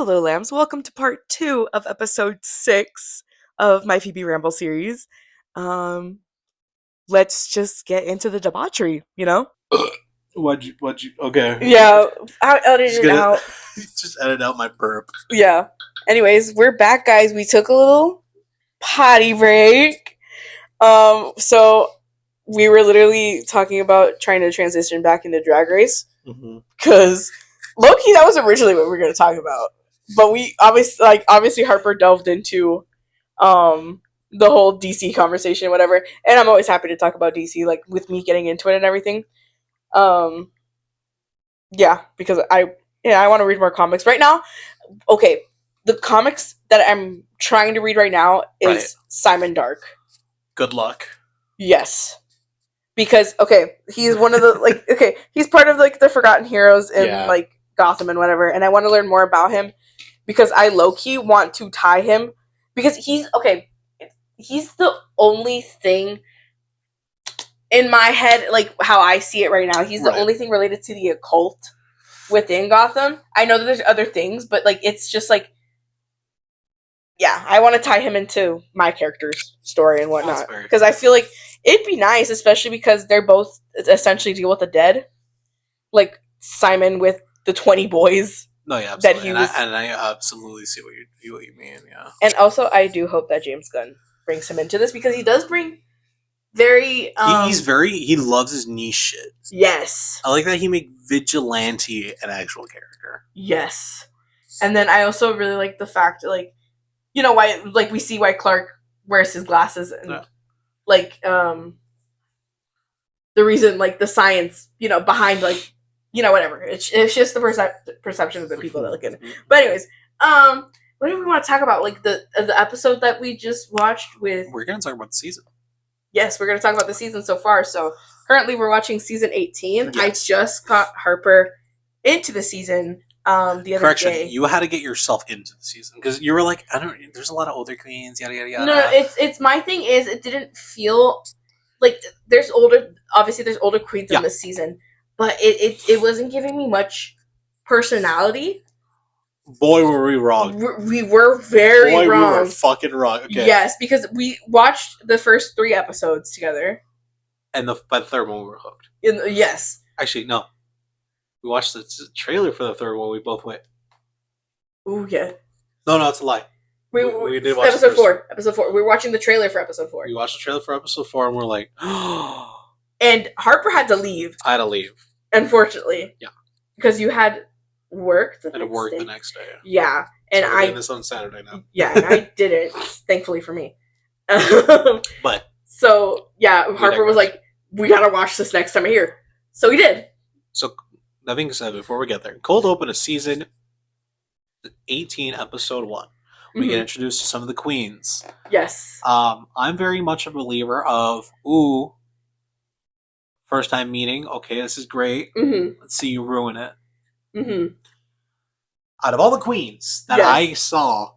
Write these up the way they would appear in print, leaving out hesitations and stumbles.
Hello, lambs. Welcome to part 2 of episode 6 of my Phoebe Ramble series. Um, let's just get into the debauchery, you know? Okay. Yeah, I edited it Just out. just edit out my burp. Yeah. Anyways, we're back, guys. We took a little potty break. So we were literally talking about trying to transition back into Drag Race. Because, low-key, that was originally what we were going to talk about. But we obviously Harper delved into the whole DC conversation, whatever. And I'm always happy to talk about DC, like with me getting into it and everything. Yeah, because I want to read more comics right now. Okay, the comics that I'm trying to read right now is Right. Simon Dark. Good luck. Yes. Because he's one of the he's part of the Forgotten Heroes in like Gotham and whatever, and I want to learn more about him because I low-key want to tie him because he's the only thing in my head, like how I see it right now. He's the only thing related to the occult within Gotham. I know that there's other things, but it's just I want to tie him into my character's story and whatnot because I feel like it'd be nice, especially because they're both essentially deal with the dead, like Simon with the 20 boys. No, yeah, absolutely. I absolutely see what you mean. Yeah, and also I do hope that James Gunn brings him into this because he does bring very. He loves his niche shit. Yes, I like that he made vigilante an actual character. Yes, and then I also really like the fact why we see why Clark wears his glasses and the reason the science behind whatever it's just the perception of the people that look at it. But anyways, what do we want to talk about, the episode that we just watched with? We're gonna talk about the season. Yes, we're gonna talk about the season so far. So currently we're watching season 18. Yes. I just got Harper into the season the other day. You had to get yourself into the season because you were like, there's a lot of older queens, yada yada yada. No, it's my thing is it didn't feel like there's older queens in this season, but it wasn't giving me much personality. Boy, were we wrong. We were very wrong. We were fucking wrong. Okay. Yes, because we watched the first 3 episodes together, and by the third one we were hooked. Yes. Actually, no. We watched the trailer for the third one. We both went. Ooh, yeah. No, it's a lie. We did watch episode 4. Episode 4. We were watching the trailer for episode 4. We watched the trailer for episode 4, and we're like, and Harper had to leave. I had to leave, unfortunately. Yeah, because you had work the next day. Yeah, and so we're doing this on Saturday now. Yeah, and I didn't. Thankfully for me. But so yeah, Harper was like, "We gotta watch this next time I hear." So we did. So that being said, before we get there, cold open of season 18, episode 1. We get introduced to some of the queens. Yes. I'm very much a believer of first time meeting. Okay, this is great. Let's see you ruin it. Out of all the queens that I saw,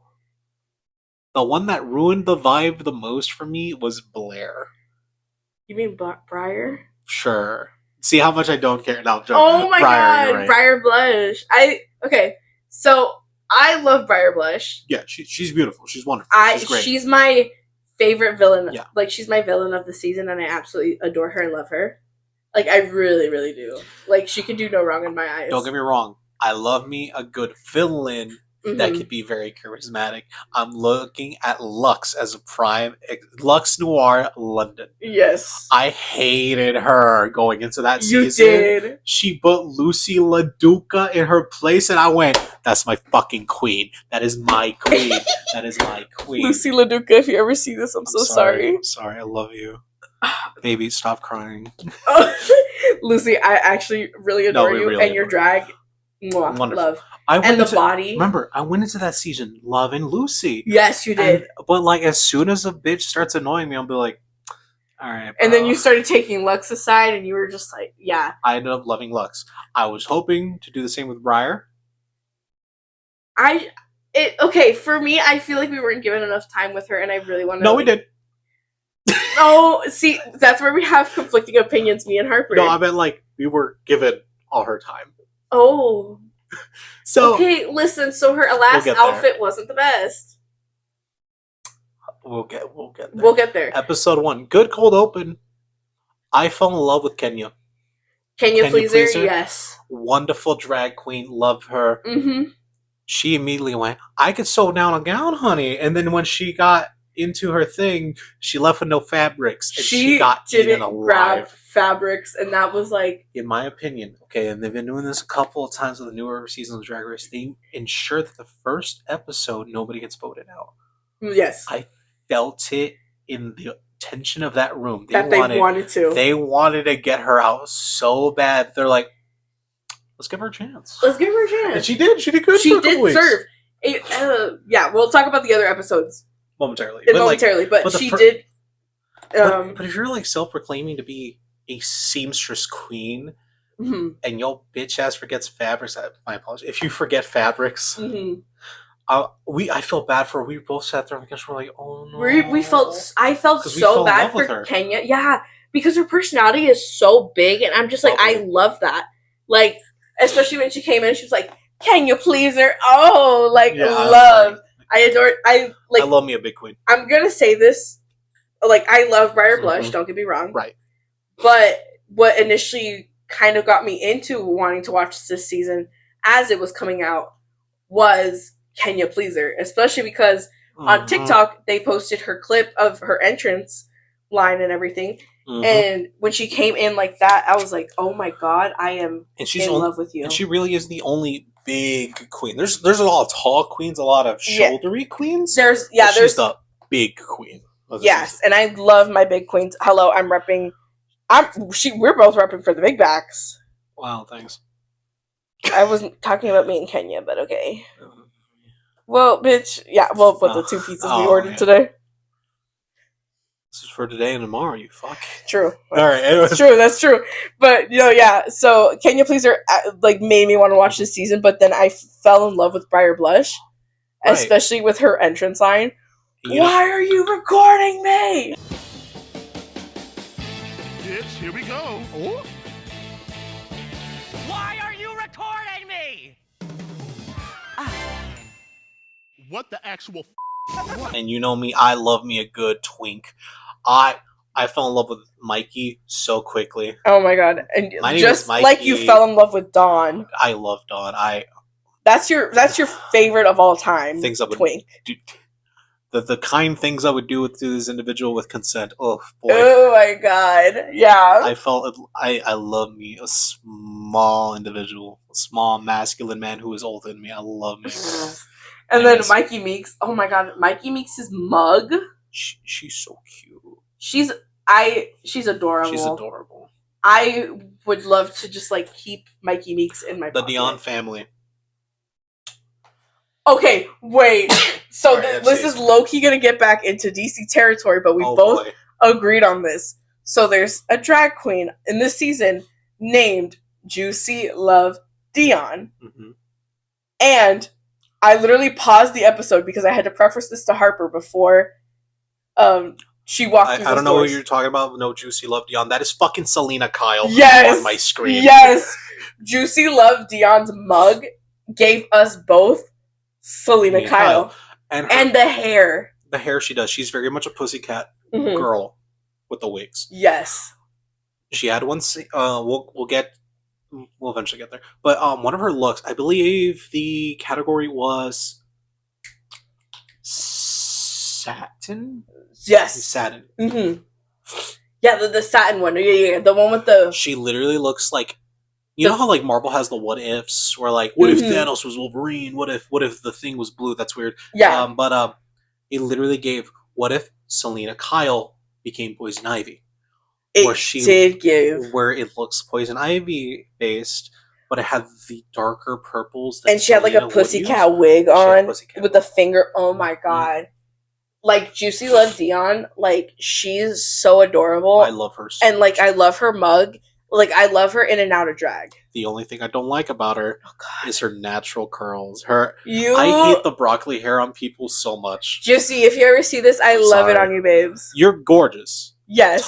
the one that ruined the vibe the most for me was Blair. You mean Briar? Sure. See how much I don't care. No, oh my god, right. Briar Blush. So I love Briar Blush. Yeah, she's beautiful. She's wonderful. She's great. She's my favorite villain. Yeah. She's my villain of the season, and I absolutely adore her and love her. I really, really do. She can do no wrong in my eyes. Don't get me wrong. I love me a good villain that could be very charismatic. I'm looking at Lux as a prime. Lux Noir London. Yes. I hated her going into that season. You did. She put Lucy LaDuca in her place, and I went, that's my fucking queen. That is my queen. That is my queen. Lucy LaDuca, if you ever see this, I'm so sorry. I'm sorry. I love you. Baby, stop crying. Lucy, I actually really adore you really and your drag. Mwah, wonderful. Love. The body. Remember, I went into that season loving Lucy. Yes, you did. But as soon as a bitch starts annoying me, I'll be like, all right, bro. And then you started taking Lux aside, and you were just like, yeah. I ended up loving Lux. I was hoping to do the same with Briar. For me, I feel like we weren't given enough time with her, and I really wanted to. No, we did. No, see, that's where we have conflicting opinions, me and Harper. No, I meant we were given all her time. Oh. So okay, listen. So her last outfit wasn't the best. We'll get there. We'll get there. Episode 1, good cold open. I fell in love with Kenya. Kenya Pleaser, yes. Wonderful drag queen, love her. Mm-hmm. She immediately went, I could sew down a gown, honey. And then when she got into her thing, she left with no fabrics, and she got eaten alive. Grab fabrics, and that was like, in my opinion, okay, and they've been doing this a couple of times with the newer seasons of Drag Race. They ensure that the first episode nobody gets voted out. Yes, I felt it in the tension of that room. They wanted to get her out so bad. They're like, let's give her a chance. And she did. She did good. She did serve. Yeah, we'll talk about the other episodes momentarily. But she did. But if you're like self-proclaiming to be a seamstress queen, mm-hmm. and your bitch ass forgets fabrics, my apologies. If you forget fabrics, mm-hmm. I felt bad for her. We both sat there and we're like, oh no. I felt so bad for Kenya. Yeah, because her personality is so big, and I'm just like, I love that. Like, especially when she came in, she was like, Kenya Pleaser. Oh, like, love. I adore. I love me a big queen. I'm gonna say this. Like, I love Briar Blush. Don't get me wrong. Right. But what initially kind of got me into wanting to watch this season, as it was coming out, was Kenya Pleaser, especially because on TikTok they posted her clip of her entrance line and everything, and when she came in like that, I was like, "Oh my god, I am in love with you." And she really is the only big queen. There's a lot of tall queens, a lot of shouldery queens. There's she's the big queen. Yes, and I love my big queens. Hello, I'm repping. We're both repping for the big backs. Wow, thanks. I wasn't talking about me and Kenya, but okay. Well, bitch, yeah. Well, with the 2 pizzas we ordered today. This is for today and tomorrow. You fuck. True. All right. Anyways. That's true. But yeah. So Kenya Pleaser made me want to watch this season, but then I fell in love with Briar Blush, especially with her entrance line. Why are you recording me? Bitch, here we go. Oh? Why are you recording me? What the actual And you know me, I love me a good twink. I fell in love with Mikey so quickly. Oh my god. And just like you fell in love with Dawn. I love Dawn. That's your favorite of all time. Things I would twink. Do. The kind things I would do with this individual with consent. Oh boy! Oh my god! Yeah. I love me a small individual, a small masculine man who is older than me. I love me. And then Mikey Meeks. Oh my god, Mikey Meeks' mug. She's so cute. She's adorable. She's adorable. I would love to just keep Mikey Meeks in my pocket. The Dion family. Okay, wait. So this is low-key gonna get back into DC territory, but we both agreed on this. So there's a drag queen in this season named Juicy Love Dion. Mm-hmm. And I literally paused the episode because I had to preface this to Harper before she walked through I don't know what you're talking about. No, Juicy Love Dion. That is fucking Selena Kyle on my screen. Yes! Juicy Love Dion's mug gave us both Selena Kyle. And the hair. The hair she does. She's very much a pussycat girl with the wigs. Yes. She had one. We'll eventually get there. But one of her looks, I believe the category was satin. Yes. Satin. Mm-hmm. Yeah, the satin one. Yeah, the one with the. She literally looks like. You know how Marvel has the what ifs, where what if Thanos was Wolverine? What if the Thing was blue? That's weird. Yeah. But it literally gave what if Selena Kyle became Poison Ivy? Where it looks Poison Ivy based, but it had the darker purples. And she had a pussycat wig on with a finger. Oh my god! Juicy Love Dion, she's so adorable. I love her. So and much. I love her mug. I love her in and out of drag. The only thing I don't like about her is her natural curls. I hate the broccoli hair on people so much. Juicy, if you ever see this, I love it on you, babes. You're gorgeous. Yes.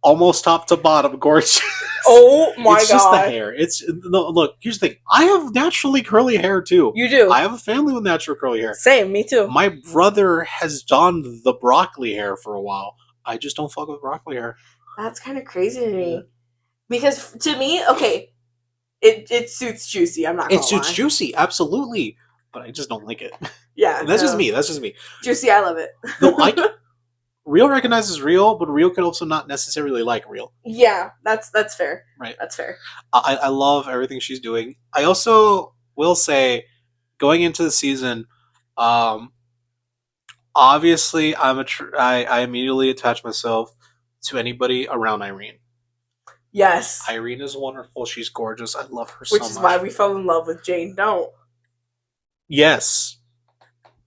almost top to bottom gorgeous. Oh my It's god! just the hair. It's no, look. Here's the thing. I have naturally curly hair too. You do. I have a family with natural curly hair. Same, me too. My brother has donned the broccoli hair for a while. I just don't fuck with broccoli hair. That's kind of crazy to me. Because to me, okay, it suits Juicy. I'm not gonna lie. It suits Juicy, absolutely. But I just don't like it. Yeah. That's just me. That's just me. Juicy, I love it. No, Real recognizes Real, but Real can also not necessarily like Real. Yeah, that's fair. Right. That's fair. I love everything she's doing. I also will say, going into the season, obviously I immediately attach myself to anybody around Irene. Yes. Irene is wonderful. She's gorgeous. I love her so much. Which is why we fell in love with Jane. Don't. Yes.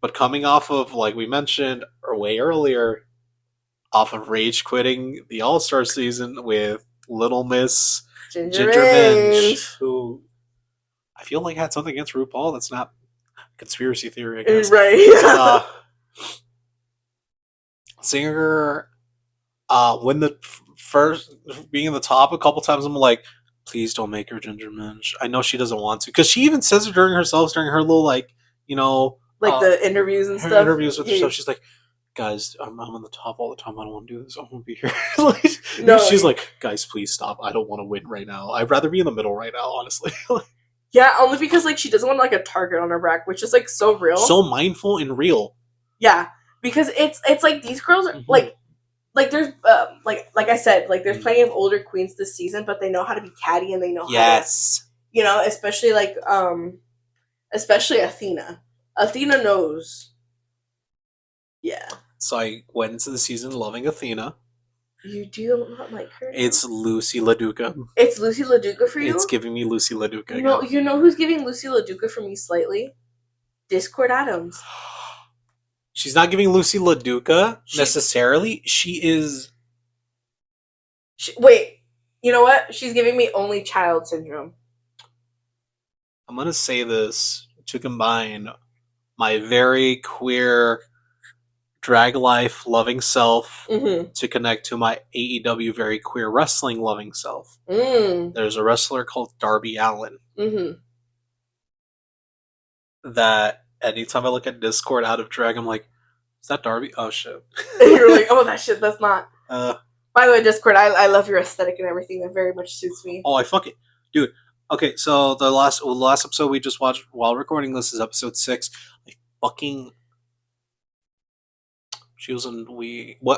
But coming off of, like we mentioned, or way earlier, off of rage quitting the All-Star season with Little Miss Ginger Minge, who I feel like had something against RuPaul. That's not conspiracy theory, I guess. Right. Singer, when the first being in the top a couple times, I'm like, please don't make her Ginger Minge. I know she doesn't want to, because she even says it during her little, like, you know, like the interviews and her stuff. Interviews with herself. She's like, guys, I'm on the top all the time. I don't want to do this. I want to be here. Like, no, she's like, guys, please stop. I don't want to win right now. I'd rather be in the middle right now, honestly. Yeah, only because like she doesn't want like a target on her back, which is like so real, so mindful and real. Yeah, because it's like these girls are like there's like I said, like there's plenty of older queens this season, but they know how to be catty and they know how to, you know, especially like especially Athena. Athena knows. Yeah. So I went into the season loving Athena. You do not like her? It's Lucy LaDuca. It's Lucy LaDuca for you? It's giving me Lucy LaDuca. You know who's giving Lucy LaDuca for me slightly? Discord Adams. She's not giving Lucy LaDuca necessarily. She is... wait, you know what? She's giving me only child syndrome. I'm going to say this to combine my very queer... drag life loving self to connect to my AEW very queer wrestling loving self. There's a wrestler called Darby Allin that anytime I look at Discord out of drag, I'm like, is that Darby? Oh shit. You're like, oh that shit, that's not. By the way, Discord, I love your aesthetic and everything. That very much suits me. Oh, I fuck it, dude. Okay, so the last episode we just watched while recording this is episode 6. I fucking... She was in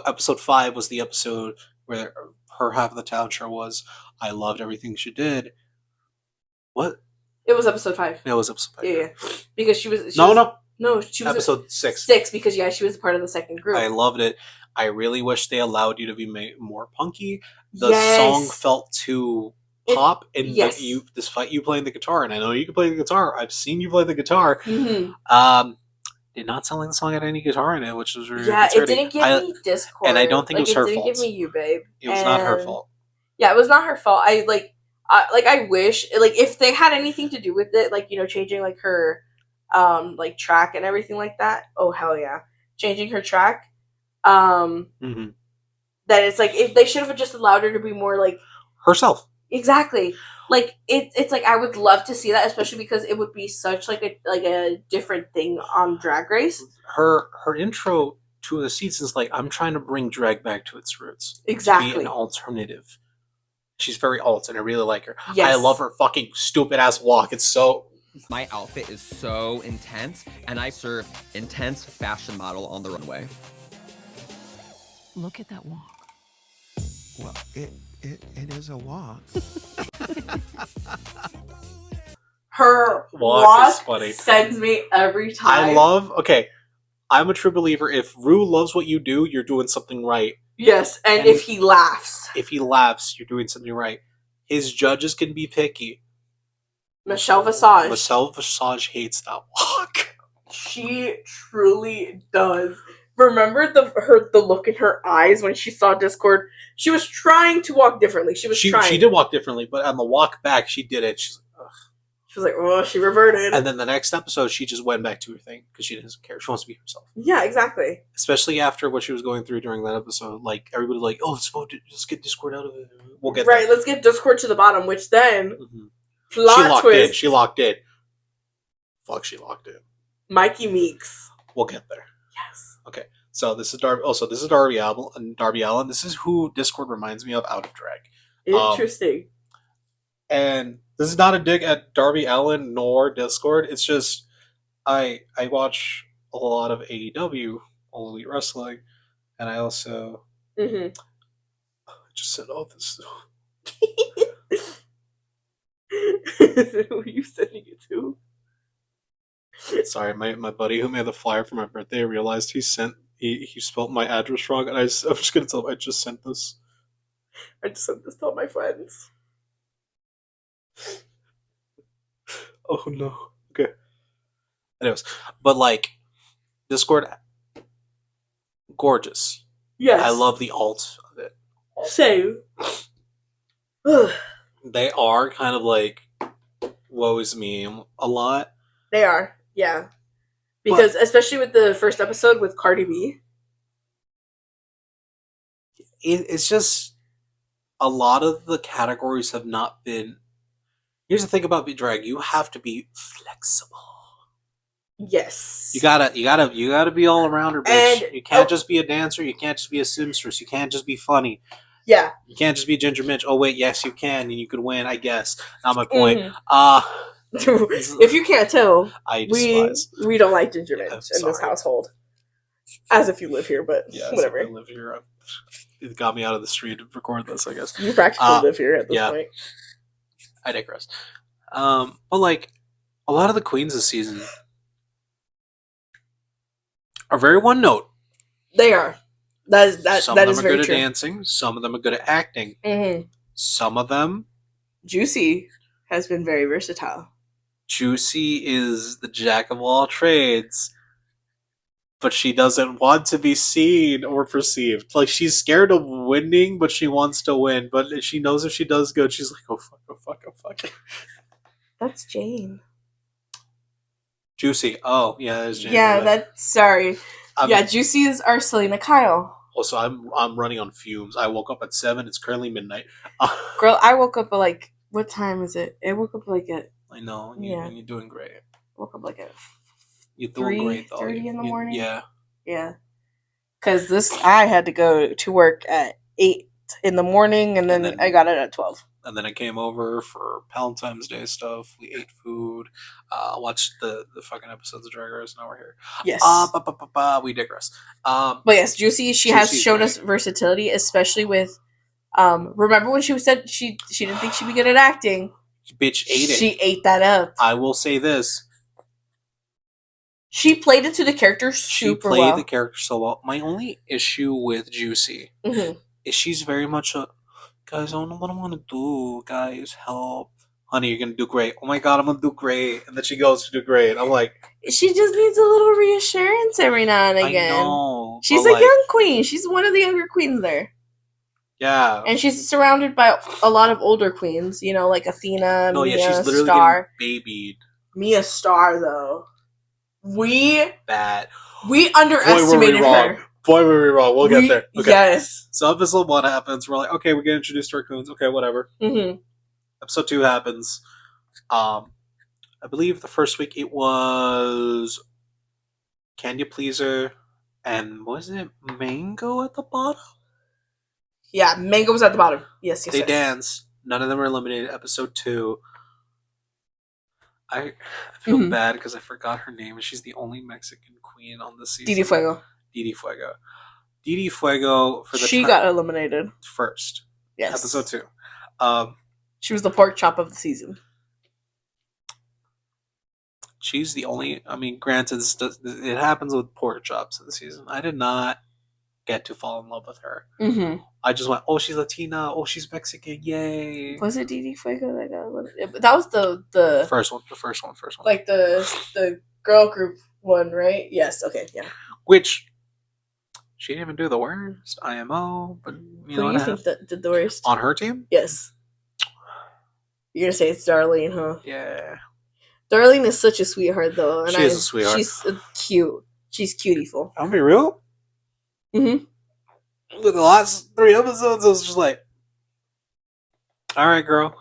episode 5 was the episode where her half of the town show was. I loved everything she did. What? It was episode 5. Yeah, it was episode 5. Yeah. Because she was No, she was episode 6. 6 because she was part of the second group. I loved it. I really wish they allowed you to be more punky. The song felt too pop, and despite you playing the guitar, and I know you can play the guitar. I've seen you play the guitar. Did not sound like the song had any guitar in it, which was really it didn't give me Discord, and I don't think it was her fault. It didn't give me you, babe. It was not her fault. Yeah, it was not her fault. I wish like if they had anything to do with it, like, you know, changing like her like track and everything like that. Oh hell yeah, changing her track. That it's like if they should have just allowed her to be more like herself. Exactly. Like it's like I would love to see that, especially because it would be such like a different thing on Drag Race. Her intro to the season is like, I'm trying to bring drag back to its roots. Exactly. To be an alternative. She's very alt, and I really like her. Yes. I love her fucking stupid ass walk. It's so... My outfit is so intense, and I serve intense fashion model on the runway. Look at that walk. Well, it is a walk. Her walk is funny. Sends me every time. I'm a true believer. If Rue loves what you do, you're doing something right. Yes, and if he laughs. If he laughs, you're doing something right. His judges can be picky. Michelle Visage. Michelle Visage hates that walk. She truly does. Remember the look in her eyes when she saw Discord? She was trying to walk differently. She was trying. She did walk differently, but on the walk back, she did it. She's like, ugh. She was like, oh, she reverted. And then the next episode, she just went back to her thing because she doesn't care. She wants to be herself. Yeah, exactly. Especially after what she was going through during that episode. Like, everybody like, oh, let's get Discord out of it. We'll get right, there. let's get Discord to the bottom, which then, She locked in. She locked in. Fuck, she locked in. Mikey Meeks. We'll get there. Yes. Okay, so this is Darby. Also, this is Darby Allin. This is who Discord reminds me of out of drag. Interesting. And this is not a dig at Darby Allin nor Discord. It's just I watch a lot of AEW, All Elite Wrestling, and I also just said, "Oh, this." Who are you sending it to? Sorry, my buddy who made the flyer for my birthday realized he spelled my address wrong, and I'm just gonna tell him I just sent this. I just sent this to all my friends. Oh no. Okay. Anyways, but like Discord, gorgeous. Yes. I love the alt of it. Same. They are kind of like woe is me a lot. They are, yeah. Because especially with the first episode with Cardi B. It's just a lot of the categories have not been. Here's the thing about drag: you have to be flexible. Yes. You gotta be all around her, bitch. And, you can't just be a dancer. You can't just be a seamstress. You can't just be funny. Yeah. You can't just be Ginger Mitch. Oh wait, yes you can, and you could win. I guess. Not my point. If you can't tell, I despise. We don't like Ginger Mitch in this household. As if you live here, but whatever. As if I live here. It got me out of the street to record this, I guess. You practically live here at this point. I digress. But like a lot of the queens this season are very one note. They are. That is very true. Some of them are good at dancing. Some of them are good at acting. Mm-hmm. Some of them. Juicy has been very versatile. Juicy is the jack of all trades, but she doesn't want to be seen or perceived. Like, she's scared of winning, but she wants to win. But she knows if she does good, she's like, oh fuck, oh fuck, oh fuck. That's Jane. Juicy. Oh, yeah, that's Jane. Yeah, that's sorry. Juicy is our Selena Kyle. Also, I'm running on fumes. I woke up at 7. It's currently midnight. Girl, I woke up at like, what time is it? I woke up like at. I know. You're doing great. I woke up like at. You're doing great, though. 3:30 in the morning. Yeah. Yeah. Because I had to go to work at 8 in the morning, and then I got it at 12. And then I came over for Valentine's Day stuff. We ate food. Watched the fucking episodes of Drag Race. Now we're here. Yes. We digress. But yes, Juicy, she has shown us versatility, especially with. Remember when she said she didn't think she'd be good at acting? Bitch ate it. She ate that up. I will say this. She played into the character super well. She played the character so well. My only issue with Juicy is she's very much a, guys, I don't know what I want to do. Guys, help. Honey, you're going to do great. Oh my God, I'm going to do great. And then she goes to do great. I'm like... She just needs a little reassurance every now and again. I know. She's a young queen. She's one of the younger queens there. Yeah. And she's surrounded by a lot of older queens, you know, like Athena, Mia, she's literally Star. Babied. Mia Star, though. We underestimated her. Boy, were we wrong. We'll get there. Okay. Yes. So episode 1 happens. We're like, okay, we get introduced to our queens. Okay, whatever. Mm-hmm. Episode 2 happens. I believe the first week it was Can You Pleaser and was it Mango at the bottom? Yeah, Mango was at the bottom. Yes. They dance. None of them are eliminated. Episode 2. I feel bad because I forgot her name, and she's the only Mexican queen on this season. Didi Fuego. Didi Fuego for the She got eliminated first. Yes. Episode 2. She was the pork chop of the season. She's the only. I mean, granted, it happens with pork chops in the season. I did not get to fall in love with her. Mm-hmm. I just went, oh, she's Latina. Oh, she's Mexican. Yay! Was it Didi Fuego that got eliminated? That was the first one. The first one. Like the girl group one, right? Yes. Okay. Yeah. Which she didn't even do the worst. IMO, but who do you think that did the worst on her team? Yes. You're gonna say it's Darlene, huh? Yeah. Darlene is such a sweetheart, though. And She is a sweetheart. She's cute. She's cutiful. I'll be real. Mm-hmm. With the last 3 episodes, I was just like, all right, girl.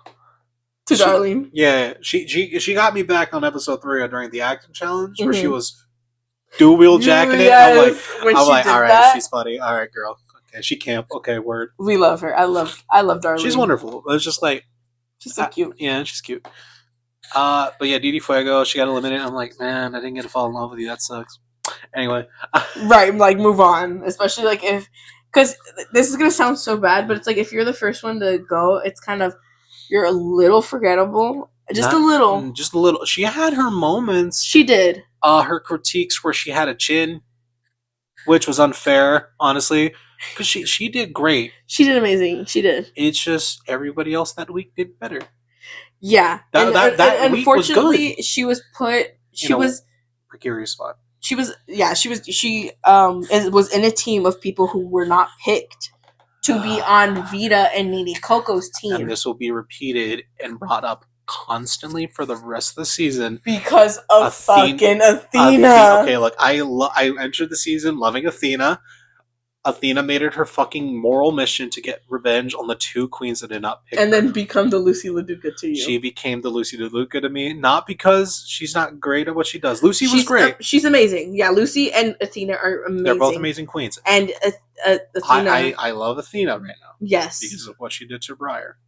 To Darlene. Yeah, she got me back on episode 3 during the acting challenge where she was dual wheel jacking it. I'm like, all right, she's funny. All right, girl. Okay, she camp. Okay, word. We love her. I love Darlene. She's wonderful. It's just like she's so cute. Yeah, she's cute. But yeah, Didi Fuego, she got eliminated. I'm like, man, I didn't get to fall in love with you. That sucks. Anyway, right? Like, move on. Especially like because this is gonna sound so bad, but it's like if you're the first one to go, it's kind of you're a little forgettable. Just a little. She had her moments. She did. Her critiques where she had a chin, which was unfair, honestly, because she did great. She did amazing. She did. It's just everybody else that week did better. Yeah, that week unfortunately, was good. she was put. She was precarious spot. She was was in a team of people who were not picked to be on Vita and Nene Coco's team. And this will be repeated and brought up constantly for the rest of the season because of fucking Athena. Okay, look, I entered the season loving Athena. Athena made it her fucking moral mission to get revenge on the 2 queens that did not pick and her. then become the Lucy LaDuca to you. She became the Lucy LaDuca to me, not because she's not great at what she does. Lucy was great. She's amazing. Yeah, Lucy and Athena are amazing. They're both amazing queens. And Athena, I love Athena right now. Yes, because of what she did to Briar.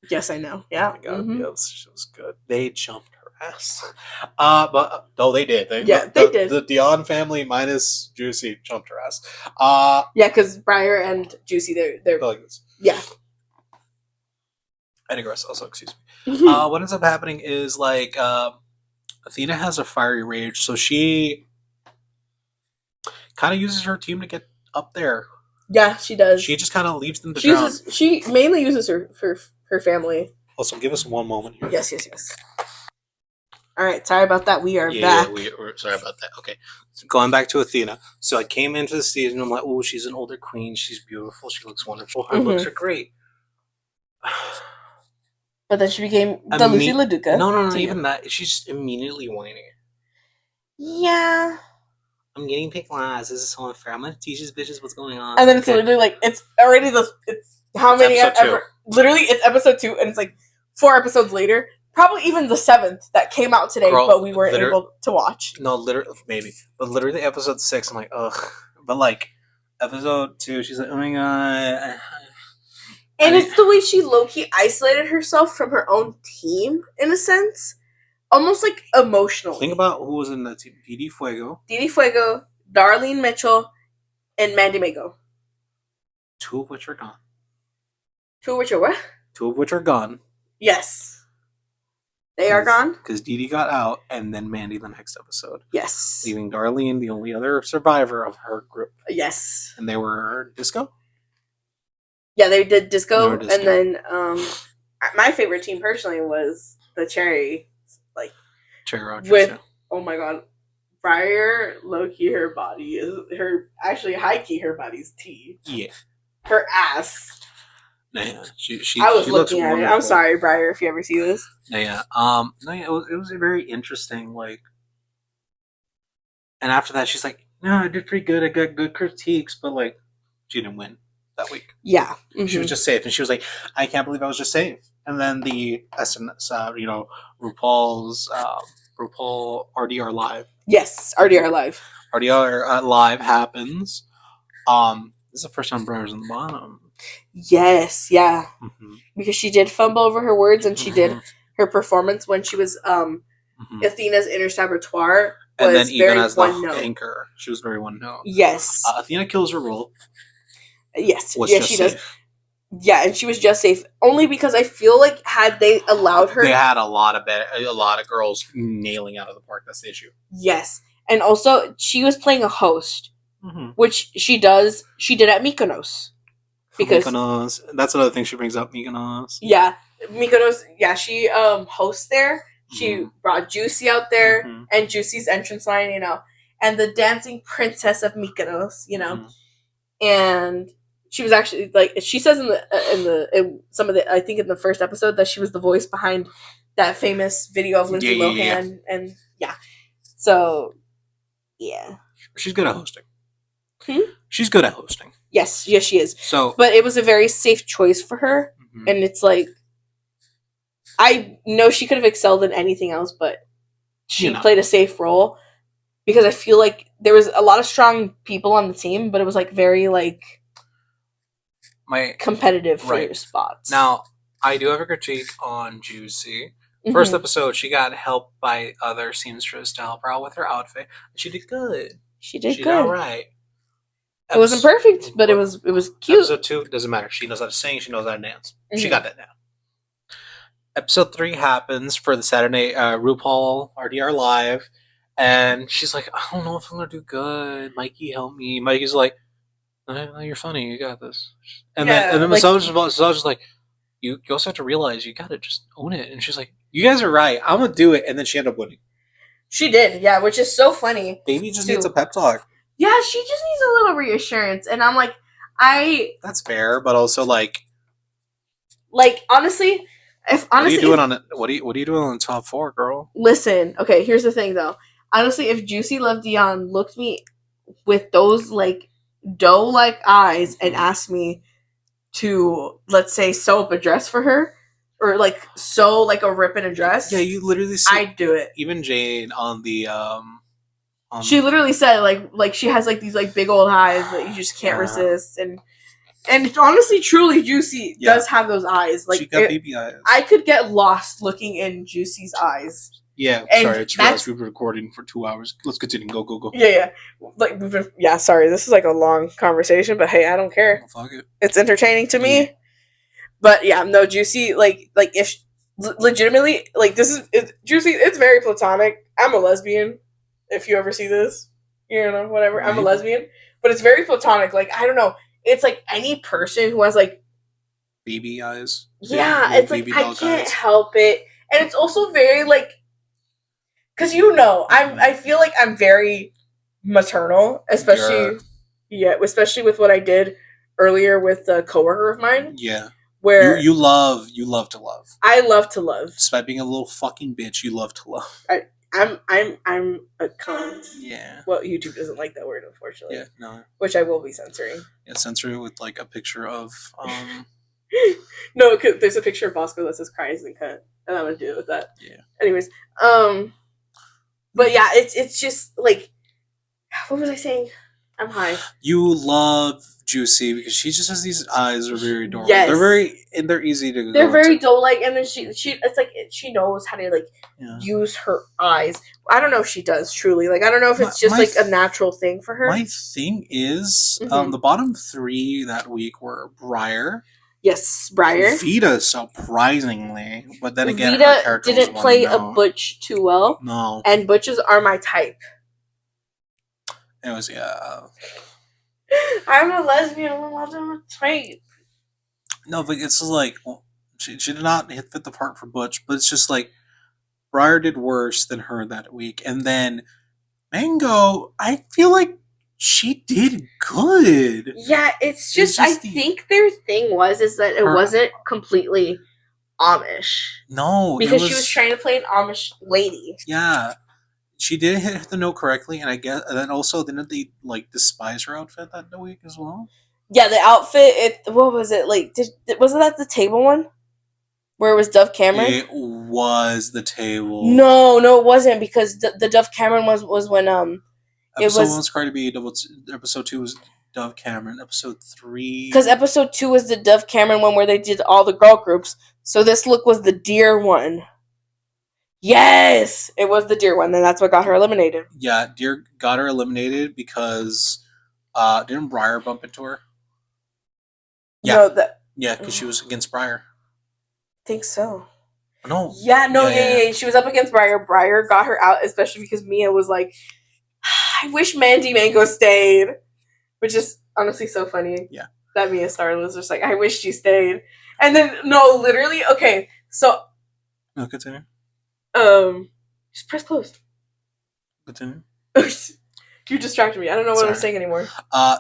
Yes, I know. Yeah, oh my God, she was good. They jumped her ass. But no, they did. They did. The Dion family minus Juicy jumped her ass. Yeah, because Briar and Juicy, they're like this. Yeah. I digress. Also, excuse me. What ends up happening is like Athena has a fiery rage, so she kind of uses her team to get up there. Yeah, she does. She just kind of leaves them to drown. She mainly uses her family. Also, give us one moment here. Yes. All right, sorry about that. We are back. Yeah, we're sorry about that. Okay, so going back to Athena. So I came into the season. I'm like, oh, she's an older queen. She's beautiful. She looks wonderful. Her looks are great. But then she became the Lucy LaDuca. No. Even that, she's immediately whining. Yeah. I'm getting picked last. This is so unfair. I'm gonna teach these bitches what's going on. And then it's literally like it's already how many ever? Literally, it's episode 2, and it's like 4 episodes later. Probably even the 7th that came out today, but we weren't able to watch. No, literally, maybe. But literally, episode 6, I'm like, ugh. But like, episode 2, she's like, oh my God. And it's the way she low-key isolated herself from her own team, in a sense. Almost like emotionally. Think about who was in that team. Didi Fuego, Darlene Mitchell, and Mandy Mago. 2 of which are gone. 2 of which are what? 2 of which are gone. Yes. They are gone? Because Didi got out, and then Mandy the next episode. Yes. Leaving Darlene, the only other survivor of her group. Yes. And they were Disco? Yeah, they did Disco. And then my favorite team personally was the Cherry. Cherry Rogers. With, oh my God, Briar, low-key, her body is actually high-key, her body's T. Yeah. Her ass. Yeah, I was looking at it. I'm sorry, Briar, if you ever see this. Yeah. It was very interesting. Like, and after that, she's like, "No, I did pretty good. I got good critiques, but like, she didn't win that week. Yeah, she was just safe, and she was like, I can't believe I was just safe." And then the SNS, RuPaul's RuPaul RDR Live. Yes, RDR Live. RDR Live happens. This is the first time Briar's on the bottom. Yes, yeah. Because she did fumble over her words, and she did her performance when she was Athena's inner saboteur. And then even as the anchor, she was very one note. Yes. Athena kills her role. Yes. She does. Yeah, and she was just safe only because I feel like had they allowed her, they had a lot of girls nailing out of the park. That's the issue. Yes, and also she was playing a host, which she did at Mykonos. Because Mykonos, that's another thing she brings up. Mykonos. Yeah, Mykonos. Yeah, she hosts there. She brought Juicy out there, and Juicy's entrance line, and the dancing princess of Mykonos, and she was actually like she says in some of the I think in the first episode that she was the voice behind that famous video of Lindsay Lohan, and so yeah, she's good at hosting. Hmm? She's good at hosting. Yes, she is. So, but it was a very safe choice for her, and it's like I know she could have excelled in anything else, but she played a safe role because I feel like there was a lot of strong people on the team, but it was like very like competitive for your spots. Now, I do have a critique on Juicy. First episode, she got help by other seamstress to help her out with her outfit. She did good. She did all right. It wasn't perfect, but it was cute. Episode 2 doesn't matter. She knows how to sing. She knows how to dance. She got that down. Episode 3 happens for the Saturday RuPaul RDR Live, and she's like, I don't know if I'm gonna do good. Mikey, help me. Mikey's like, no, you're funny. You got this. And then Masage's just like, you also have to realize you gotta just own it. And she's like, you guys are right. I'm gonna do it. And then she ended up winning. She did, yeah, which is so funny. Baby just needs a pep talk. Yeah, she just needs a little reassurance, and I'm like, That's fair, but also like honestly, what are you doing on the top 4, girl? Listen, okay, here's the thing though. Honestly, if Juicy Love Dion looked me with those like doe-like eyes and asked me to, let's say, sew up a dress for her, or like sew like a rip in a dress, yeah, you literally see. I'd do it. Even Jane on the she literally said like she has like these like big old eyes that you just can't resist, and honestly, truly, Juicy does have those eyes. Like, she got baby eyes. I could get lost looking in Juicy's eyes. Yeah, and sorry, I just realized we were recording for 2 hours. Let's continue. Go. Yeah. Like, sorry, this is like a long conversation, but hey, I don't care. Oh, fuck it. It's entertaining to me. But yeah, no, Juicy, like if legitimately, like Juicy, it's very platonic. I'm a lesbian. If you ever see this, whatever. I'm a lesbian, but it's very platonic. Like, I don't know. It's like any person who has like baby eyes. Yeah, it's like I can't help it, and it's also very like, because I feel like I'm very maternal, especially with what I did earlier with a coworker of mine. Yeah. Where you love to love. I love to love. Despite being a little fucking bitch, you love to love. I'm a cunt. Yeah. Well, YouTube doesn't like that word, unfortunately. Yeah, no. Which I will be censoring. Yeah, censor it with like a picture of No, cause there's a picture of Bosco that says "cries and cunt," and I'm gonna do it with that. Yeah. Anyways, but yeah, it's just like, what was I saying? I'm high. You love Juicy because she just has these eyes that are very adorable. Yes. They're easy to. They're very doe-like, and then she it's like she knows how to like use her eyes. I don't know if she does truly. Like, I don't know if it's just like a natural thing for her. My thing is, the bottom 3 that week were Briar. Yes, Briar. Vita, surprisingly, but then again, Vita her character didn't play a Butch too well. No, and Butches are my type. It was I'm a lesbian. I'm a type. No, but it's just like she did not fit the part for Butch, but it's just like Briar did worse than her that week, and then Mango, I feel like she did good. Yeah, it's just I think their thing was that it wasn't completely Amish. No, because she was trying to play an Amish lady. Yeah. She did hit the note correctly, and I guess, and then also didn't they like despise her outfit that week as well? Yeah, the outfit. What was it like? Wasn't that the table one, where it was Dove Cameron? It was the table. No, it wasn't, because the Dove Cameron was when Episode 1 was Cardi B. Episode 2 was Dove Cameron. Episode 3 because episode 2 was the Dove Cameron one where they did all the girl groups. So this look was the Deer one. Yes, it was the Deer one, and that's what got her eliminated. Yeah, Deer got her eliminated because didn't Briar bump into her? Yeah, because she was against Briar. I think so. No. Yeah. She was up against Briar. Briar got her out, especially because Mia was like, "I wish Mandy Mango stayed," which is honestly so funny. Yeah, that Mia Star was just like, "I wish she stayed," and then literally, okay, so no, continue. Just press close. Continue. You distracted me. I don't know what I was saying anymore.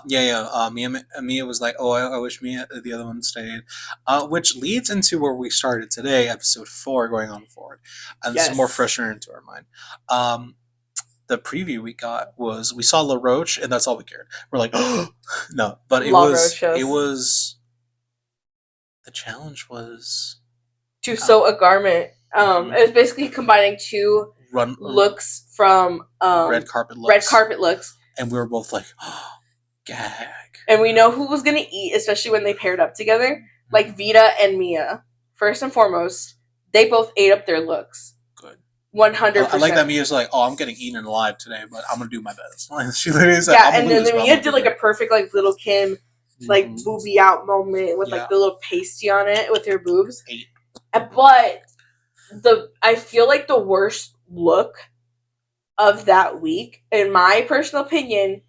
Mia was like, "Oh, I wish Mia the other one stayed," which leads into where we started today, episode 4, going on forward, and this is more fresher into our mind. The preview we got was we saw LaRoche, and that's all we cared. We're like, oh, no, but it was the challenge was to sew a garment. It was basically combining two looks from red carpet looks, and we were both like, oh, gag. And we know who was gonna eat, especially when they paired up together, like Vita and Mia. First and foremost, they both ate up their looks. Good. 100%. I like that Mia's like, oh, I'm getting eaten alive today, but I'm gonna do my best. Like, she literally said, yeah, and then Mia did like a perfect like little Kim, like boobie out moment with like the little pasty on it with her boobs. But I feel like the worst look of that week, in my personal opinion,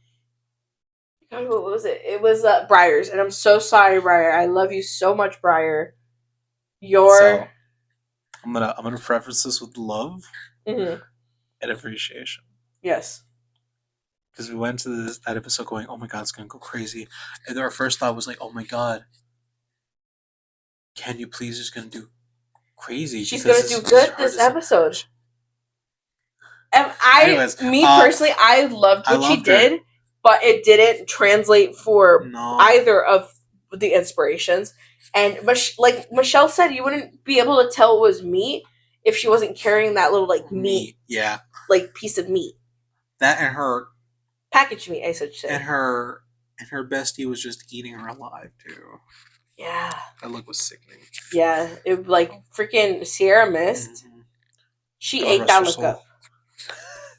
God, what was it? It was Briar's, and I'm so sorry, Briar. I love you so much, Briar. So, I'm gonna preface this with love and appreciation. Yes. Because we went to that episode going, oh my god, it's gonna go crazy, and our first thought was like, oh my god, can you please just gonna do crazy? She's gonna do good this episode. And personally, I loved what she did, but it didn't translate for either of the inspirations. And like Michelle said, you wouldn't be able to tell it was meat if she wasn't carrying that little like meat, like piece of meat. That and her packaged meat, I should say. And her bestie was just eating her alive too. Yeah, that look was sickening. Yeah, it like freaking Sierra Mist. She ate that look up.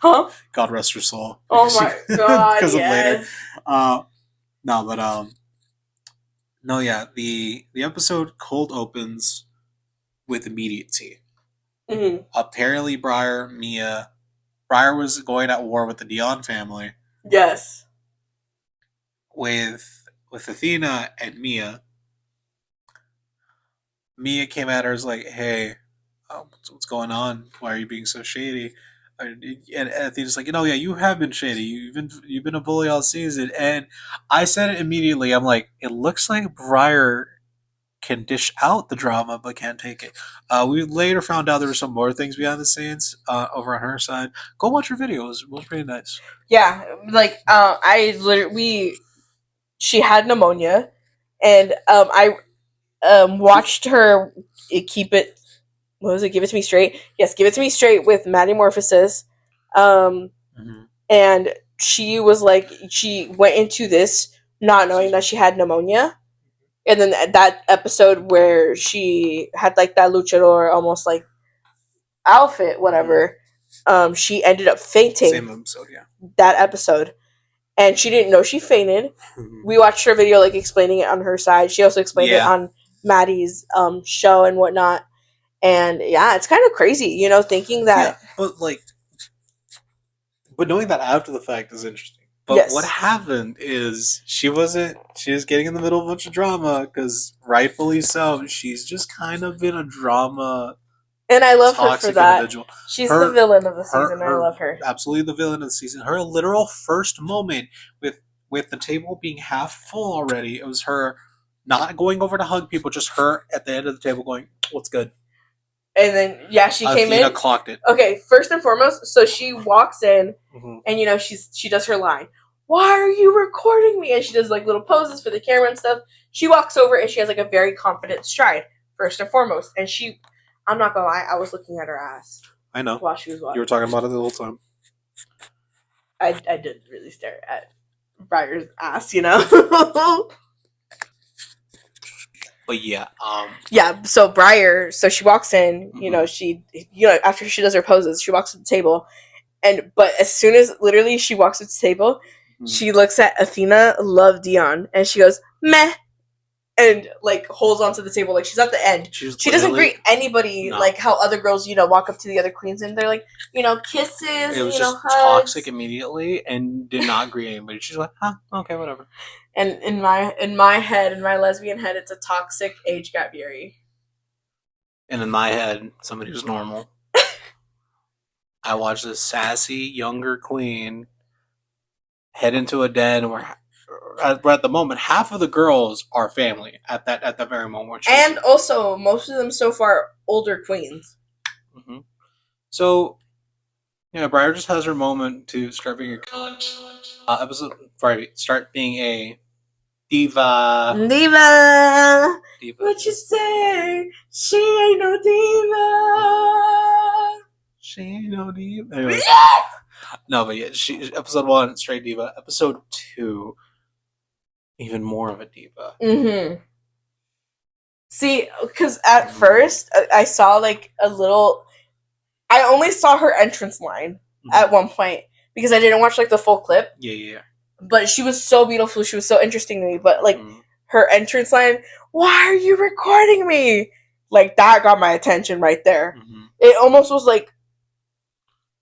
Huh? God rest her soul. Oh my god! Because yes. of later. The episode cold opens with immediate tea. Mm-hmm. Apparently, Briar was going at war with the Dion family. Yes. With Athena and Mia. Mia came at her as like, "Hey, what's going on? Why are you being so shady?" And Athena's like, you have been shady. You've been a bully all season. And I said it immediately. I'm like, it looks like Briar can dish out the drama, but can't take it. We later found out there were some more things behind the scenes over on her side. Go watch her videos. It was pretty nice. Yeah, like she had pneumonia, and I watched her keep it. What was it? Give It to Me Straight. Yes, Give It to Me Straight with Maddie Morphosis. And she was like, she went into this not knowing that she had pneumonia. And then that episode where she had like that luchador almost like outfit, whatever, she ended up fainting. Same episode, yeah. That episode. And she didn't know she fainted. We watched her video like explaining it on her side. She also explained it on Maddie's show and whatnot. And yeah, it's kind of crazy, thinking that. Yeah, but knowing that after the fact is interesting. But what happened is she was getting in the middle of a bunch of drama because rightfully so. She's just kind of been a drama. And I love her for that. Individual. She's the villain of the season. I love her. Absolutely the villain of the season. Her literal first moment with the table being half full already, it was her not going over to hug people, just her at the end of the table going, "What's good?" And then, she came in. Athena clocked it. Okay, first and foremost, so she walks in, and, she does her line. Why are you recording me? And she does, like, little poses for the camera and stuff. She walks over, and she has, like, a very confident stride, first and foremost. And I'm not gonna lie, I was looking at her ass. I know. While she was walking. You were talking about it the whole time. I did really stare at Briar's ass, But yeah, so Briar, she walks in, she after she does her poses, she walks to the table, but as soon as literally she walks to the table, she looks at Athena, love Dion, and she goes, meh, and like holds onto the table like she's at the end. She doesn't greet anybody like how other girls, walk up to the other queens and they're like, kisses, it was just hugs. Toxic immediately and did not greet anybody. She's like, okay, whatever. And in my head, in my lesbian head, it's a toxic age gap Yuri. And in my head, somebody who's normal. I watched this sassy younger queen head into a den where at the moment half of the girls are family at that very moment. And also, most of them so far older queens. Mm-hmm. So, yeah, Briar just has her moment to start being start being a diva. Diva, what you say? She ain't no diva. She ain't no diva. Anyways, no, but yeah, she episode 1 straight diva. Episode 2, even more of a diva. Mm-hmm. See, because at first I saw like a little. I only saw her entrance line at one point because I didn't watch like the full clip. Yeah. But she was so beautiful. She was so interesting to me. But like her entrance line, "Why are you recording me?" Like that got my attention right there. It almost was like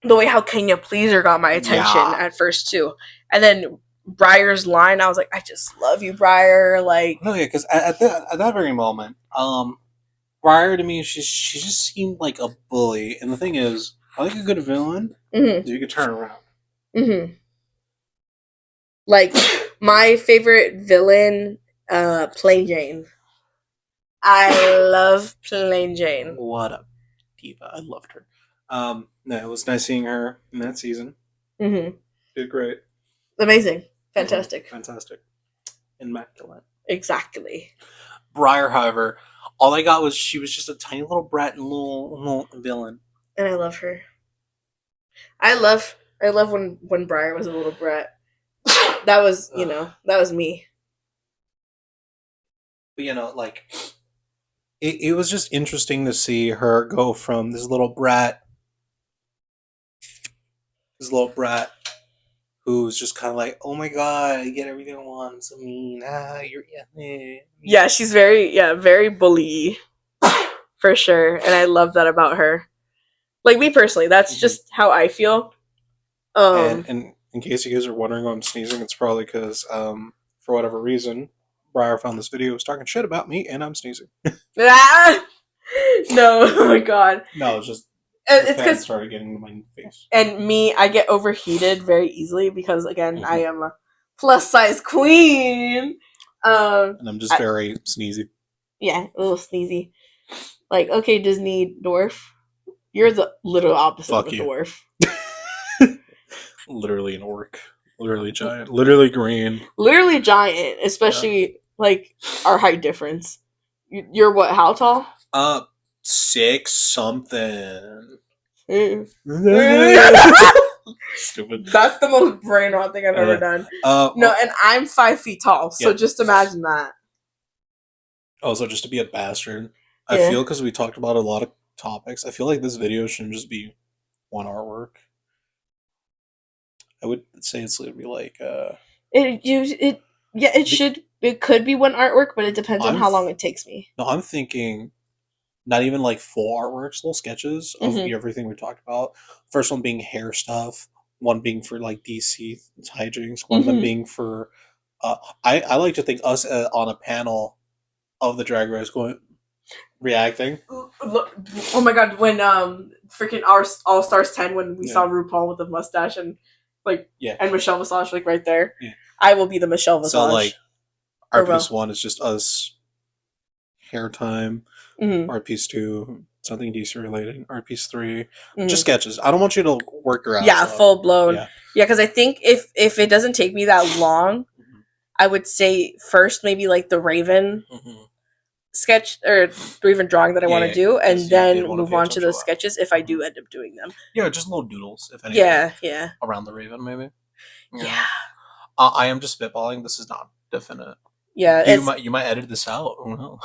the way how Kenya Pleaser got my attention at first too, and then Briar's line, I was like, I just love you, Briar. Like, no, yeah, because at that very moment, Briar to me, she just seemed like a bully. And the thing is, I like a good villain. You can turn around. Like my favorite villain, Plain Jane. I love Plain Jane. What a diva! I loved her. No, it was nice seeing her in that season. Did great. Amazing. Fantastic. Fantastic. Immaculate. Exactly. Briar, however, all I got was she was just a tiny little brat and little villain. And I love her. I love when Briar was a little brat. That was, that was me. But like it was just interesting to see her go from this little brat who's just kind of like, oh my god, I get everything I want, so mean. Yeah, she's very bully, for sure, and I love that about her. Like me personally, that's just how I feel. And in case you guys are wondering why I'm sneezing, it's probably because for whatever reason, Briar found this video was talking shit about me, and I'm sneezing. No, oh my god. No, it's just it's because started getting in my face. And me, I get overheated very easily because again, I am a plus size queen. And I'm just very sneezy. Yeah, a little sneezy. Like, okay, Disney dwarf, you're the literal opposite of a dwarf. Literally an orc. Literally giant. Literally green. Literally giant, especially like our height difference. You're what? How tall? 6 something. Stupid. That's the most brain rot thing I've ever done. No, and I'm 5 feet tall, so just imagine that. Also, just to be a bastard, I feel because we talked about a lot of topics, I feel like this video shouldn't just be one artwork. I would say it's going to be like it could be one artwork, but it depends on how long it takes me. No, I'm thinking not even like full artworks, little sketches of everything we talked about. First one being hair stuff, one being for like DC hijinks, one of them being for I like to think us on a panel of the Drag Race reacting. Oh my god, when freaking our All Stars 10 when we saw RuPaul with the mustache and and Michelle Visage like right there. Yeah. I will be the Michelle Visage. So like art piece 1 is just us hair time. Art piece 2, something DC related. Art piece 3, just sketches. I don't want you to work your ass off. Full blown. Yeah, because I think if it doesn't take me that long, I would say first maybe like the Raven sketch or Raven drawing that I want to do, and then move on to the sketches if I do end up doing them. Yeah, just little doodles, if anything. Yeah. Around the Raven, maybe. Yeah. I am just spitballing. This is not definite. Yeah, you might edit this out. Who knows?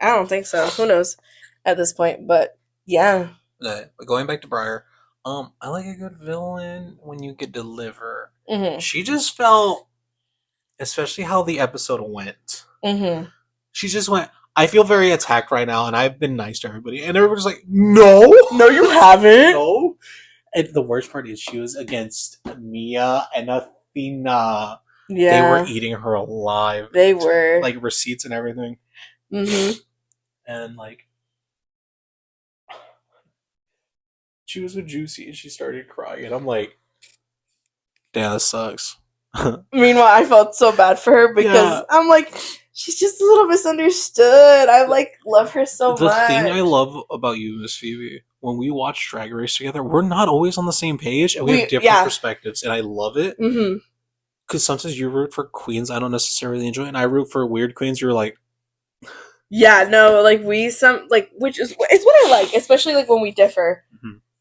I don't think so. Who knows at this point? But yeah. But going back to Briar, I like a good villain when you could deliver. She just felt, especially how the episode went. She just went, I feel very attacked right now, and I've been nice to everybody. And everybody's like, no, you haven't. No. And the worst part is she was against Mia and Athena. Yeah. They were eating her alive. They were. Like receipts and everything. And like, she was with Juicy and she started crying. And I'm like, damn, this sucks. Meanwhile, I felt so bad for her because I'm like, she's just a little misunderstood. I love her so much. The thing I love about you, Miss Phoebe, when we watch Drag Race together, we're not always on the same page, and we have different perspectives, and I love it. Because sometimes you root for queens I don't necessarily enjoy, and I root for weird queens. You're like, yeah, no, which is it's what I like, especially when we differ.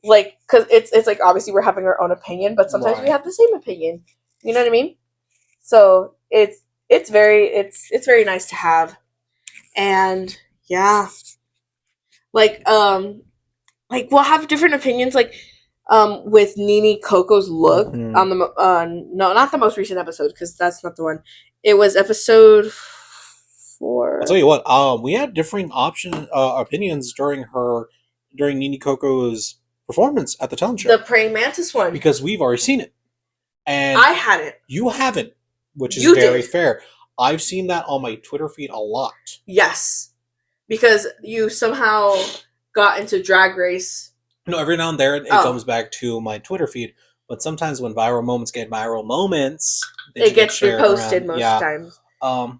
Because it's like obviously we're having our own opinion, but sometimes we have the same opinion. You know what I mean? So it's very nice to have, and yeah, we'll have different opinions with Nene Coco's look on the no, not the most recent episode because that's not the one. It was episode 4. I'll tell you what. We had differing opinions during Nene Coco's performance at the talent show. The praying mantis one, because we've already seen it, and I hadn't. You haven't, which is very fair. I've seen that on my Twitter feed a lot. Yes, because you somehow got into Drag Race. No, every now and then it comes back to my Twitter feed, but sometimes when viral moments get viral moments, it gets reposted most times.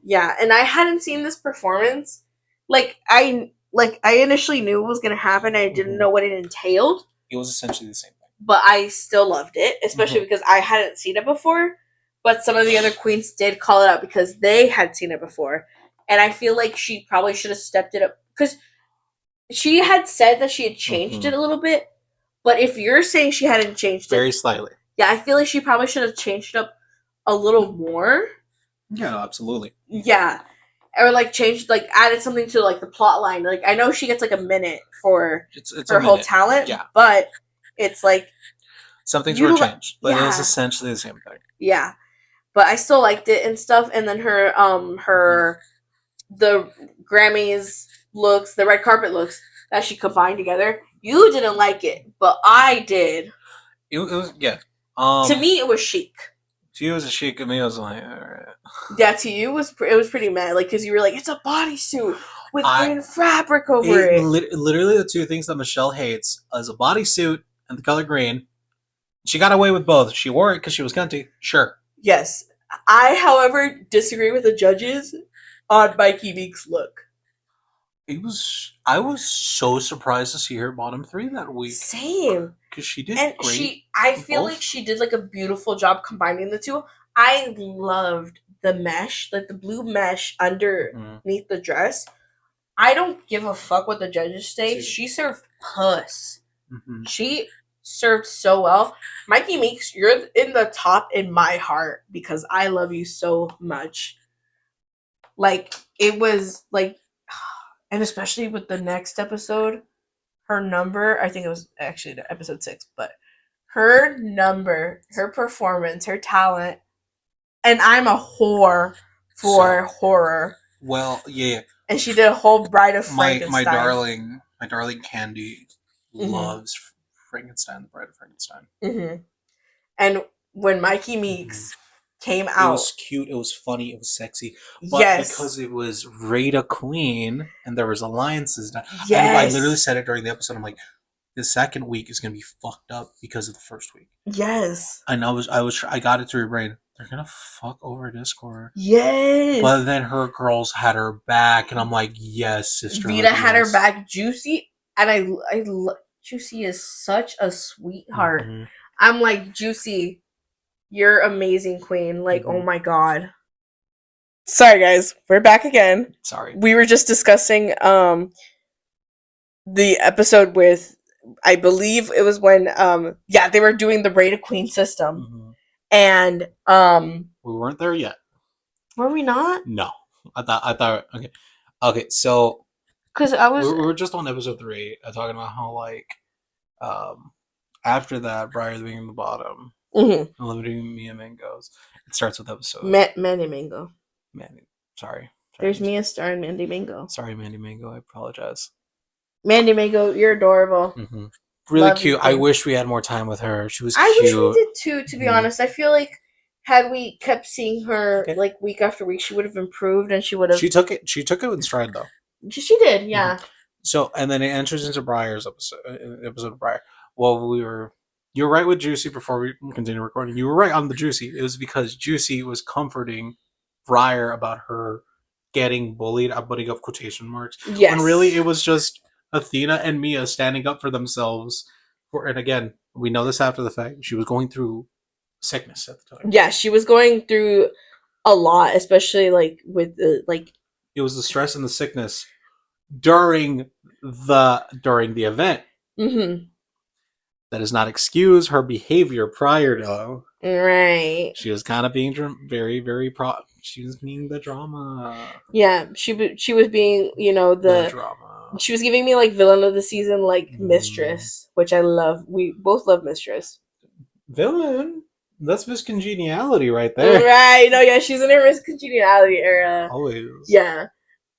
Yeah, and I hadn't seen this performance. I initially knew it was going to happen. I didn't know what it entailed. It was essentially the same thing. But I still loved it, especially because I hadn't seen it before. But some of the other queens did call it out because they had seen it before. And I feel like she probably should have stepped it up. Because she had said that she had changed it a little bit. But if you're saying she hadn't changed it... Very slightly. Yeah, I feel like she probably should have changed it up a little more. Yeah, no, absolutely. Yeah. Or added something to the plot line. I know she gets a minute for it's her whole talent. Yeah. But it's some things were changed. But it was essentially the same thing. Yeah. But I still liked it and stuff. And then the Grammys looks, the red carpet looks that she combined together. You didn't like it, but I did. It was to me, it was chic. To you, it was a chic. To me, I was like, all right. Yeah, to you, it was pretty mad. Because you were like, it's a bodysuit with green fabric over it. Literally, the two things that Michelle hates is a bodysuit and the color green. She got away with both. She wore it because she was cunty. Sure. Yes. I, however, disagree with the judges on Mikey Meek's look. I was so surprised to see her bottom 3 that week. Same. Because she did great. I feel like she did a beautiful job combining the two. I loved the mesh, the blue mesh underneath the dress. I don't give a fuck what the judges say. She served puss. She served so well. Mikey Meeks, you're in the top in my heart because I love you so much. It was and especially with the next episode, her number, I think it was actually episode 6, but her number, her performance, her talent, and I'm a whore for horror. Well, yeah. And she did a whole Bride of Frankenstein. My darling Candy loves Frankenstein, the Bride of Frankenstein. And when Mikey Meeks came out, it was cute, it was funny, it was sexy. But because it was Rada Queen and there was alliances done. And I literally said it during the episode. I'm like, the second week is gonna be fucked up because of the first week. Yes. And I got it through your brain. They're gonna fuck over Discord. Yes. But then her girls had her back, and I'm like, yes, sister. Vita had her back. Juicy, and I Juicy is such a sweetheart. I'm like, Juicy, you're amazing, queen. Oh my god. Sorry, guys, we're back again. Sorry, we were just discussing the episode with, I believe it was when they were doing the Rada Queen system, and we weren't there yet. Were we not? No, I thought okay. So because we were just on episode 3 talking about how after that, Briar's being in the bottom. Limiting Mia Mangoes. It starts with episode Mandy Mango. Sorry. There's Mia Star and Mandy Mango. Sorry, Mandy Mango. I apologize. Mandy Mango, you're adorable. Really Love cute. I wish we had more time with her. She was cute. I wish we did too, to be honest. I feel like had we kept seeing her week after week, she would have improved and she would have. She took it in stride though. She did, yeah. So and then it enters into Briar's episode of Briar. Well, we were You're right with Juicy. Before we continue recording, you were right on the Juicy. It was because Juicy was comforting Briar about her getting bullied. I'm putting up quotation marks. Yes. When really it was just Athena and Mia standing up for themselves. And again, we know this after the fact. She was going through sickness at the time. Yeah, she was going through a lot, especially like with the like. It was the stress and the sickness during the event. Mm-hmm. That does not excuse her behavior prior to. Right. She was kind of being very, very she was being the drama. Yeah, she was being, the drama. She was giving me like villain of the season, like Mistress, which I love. We both love Mistress. Villain? That's Miss Congeniality right there. Right. No, yeah, she's in her Miss Congeniality era. Always. Yeah.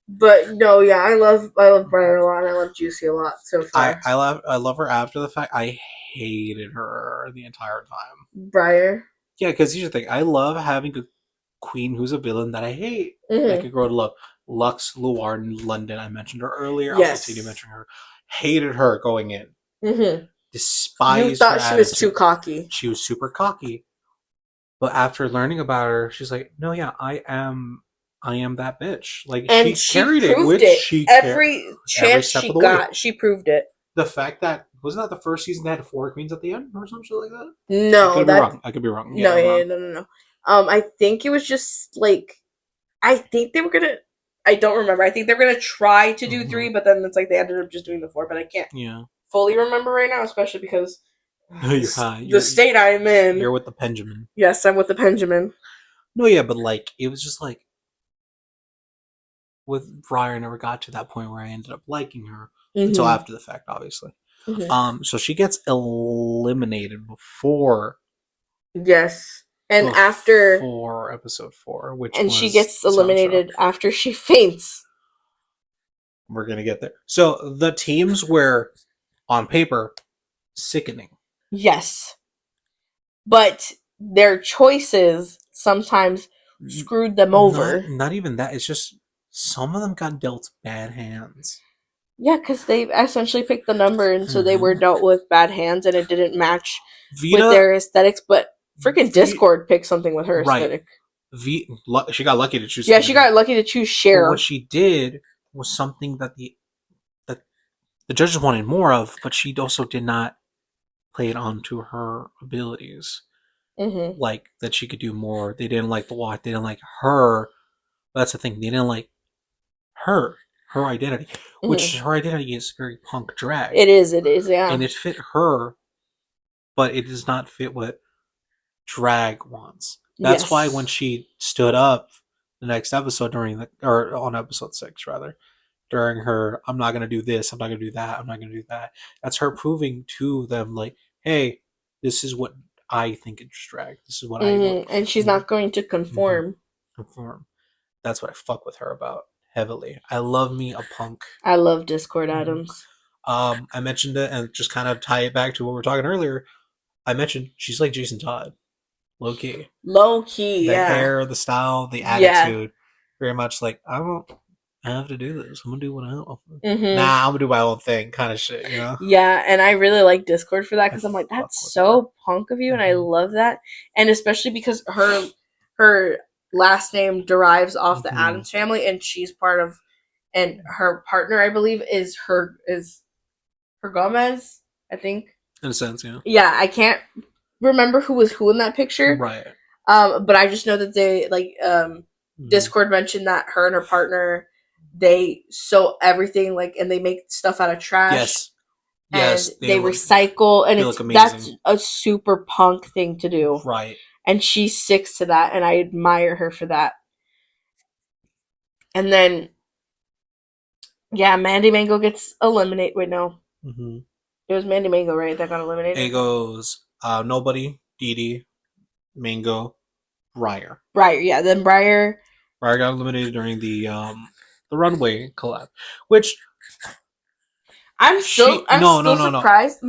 But no, yeah, I love Briar a lot, and I love Juicy a lot so far. I love her after the fact. I hated her the entire time. Briar. Yeah, because here's the thing. I love having a queen who's a villain that I hate. Mm-hmm. I could grow to love. Lux Luar in London. I mentioned her earlier. Yes. I'll continue mentioning her. Hated her going in. Mm-hmm. Despised. You thought her she was attitude. too cocky. She was super cocky. But after learning about her, she's like, no, yeah, I am that bitch. Like, and she carried it, which it. she every chance step she of the got, way. she proved it. The fact that wasn't that the first season that had 4 queens at the end or some shit like that? No, I could be wrong. No. I think it was just like, I think they were gonna. I don't remember. I think they're gonna try to do 3, but then it's like they ended up just doing the 4. But I can't fully remember right now, especially because the state I'm in. You're with the Benjamin. Yes, I'm with the Benjamin. No, yeah, but like it was just like with Briar, I never got to that point where I ended up liking her until after the fact, obviously. Mm-hmm. So she gets eliminated before. Yes, and after episode 4, she gets eliminated after she faints. We're gonna get there. So the teams were, on paper, sickening. Yes, but their choices sometimes screwed them over. Not even that. It's just some of them got dealt bad hands. Yeah, because they essentially picked the number, and so they were dealt with bad hands, and it didn't match with their aesthetics. But freaking Discord picked something with her aesthetic. She got lucky to choose. Yeah, she got lucky to choose Cher. But what she did was something that the judges wanted more of, but she also did not play it onto her abilities. Mm-hmm. Like that she could do more. They didn't like the walk. They didn't like her. That's the thing. They didn't like her identity, which her identity is very punk drag. It is, yeah. And it fit her, but it does not fit what drag wants. That's why when she stood up the next episode on episode 6 rather, during her, I'm not going to do this, I'm not going to do that, I'm not going to do that. That's her proving to them like, hey, this is what I think is drag. This is what I want. And she's not going to conform. Conform. That's what I fuck with her about heavily. I love me a punk. I love Discord Adams. I mentioned it, and just kind of tie it back to what we were talking earlier. I mentioned she's like Jason Todd. Low key, the hair, the style, the attitude, very much like I have to do this. I'm gonna do what I want. Nah, I'm gonna do my own thing, kind of shit, you know. Yeah, and I really like Discord for that because I'm like, that's so punk of you, and I love that, and especially because her last name derives off the Addams family, and she's part of, and her partner, I believe, is her Gomez, I think. In a sense, yeah. Yeah, I can't remember who was who in that picture. Right. But I just know that they Discord mentioned that her and her partner, they sew everything and they make stuff out of trash. Yes. And they recycle, and that's a super punk thing to do. Right. And she sticks to that, and I admire her for that. And then, Mandy Mango gets eliminated. Wait, no. It was Mandy Mango, right? That got eliminated. It goes Nobody, Dee Dee, Mango, Briar. Yeah. Then Briar got eliminated during the runway collab, which I'm still surprised.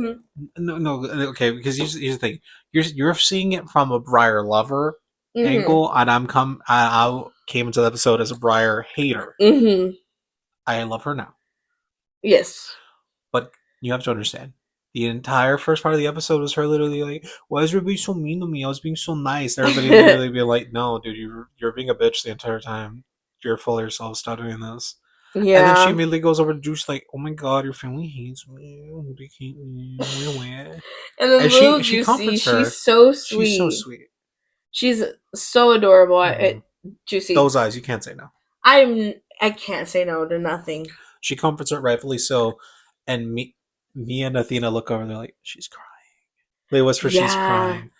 No, okay, because here's the thing: you're seeing it from a Briar lover angle, and I came into the episode as a Briar hater. I love her now. Yes, but you have to understand, The entire first part of the episode was her literally like, "Why is everybody so mean to me? I was being so nice." Everybody literally being like, "No, dude, you're being a bitch the entire time. You're full of yourself. Stop doing this." Yeah. And then she immediately goes over to Juice like, "Oh my god, your family hates me. They hate me." And then And little she Juicy, comforts her. she's so sweet. She's so sweet. She's so adorable. Mhm. Juicy. Those eyes, you can't say no. I can't say no to nothing. She comforts her, rightfully so. And me and Athena look over. They're like, "She's crying." They whisper, "She's crying."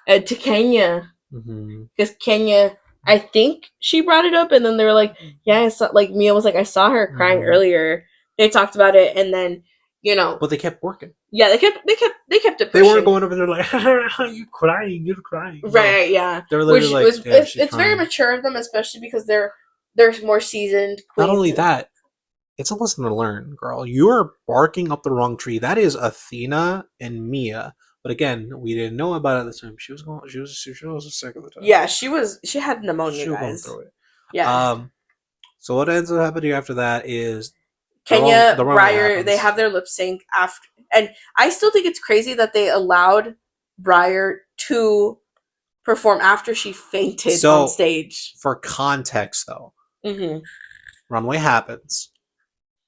To Kenya, because Kenya, I think she brought it up, and then they were like, "Yeah, I saw." Like Mia was like, "I saw her crying earlier." They talked about it, and then but they kept working. Yeah, they kept it. They weren't going over there like, "You're crying, you're crying." Right? No. Yeah. They were literally like, it's very mature of them, especially because they're more seasoned. Not only that, it's a lesson to learn, girl. You are barking up the wrong tree. That is Athena and Mia. But again, we didn't know about it at the time. She was sick of the time. Yeah, she had pneumonia. She was guys. going through it. Yeah. So what ends up happening after that is Kenya, Briar, they have their lip sync after, and I still think it's crazy that they allowed Briar to perform after she fainted on stage. For context, though, runway happens.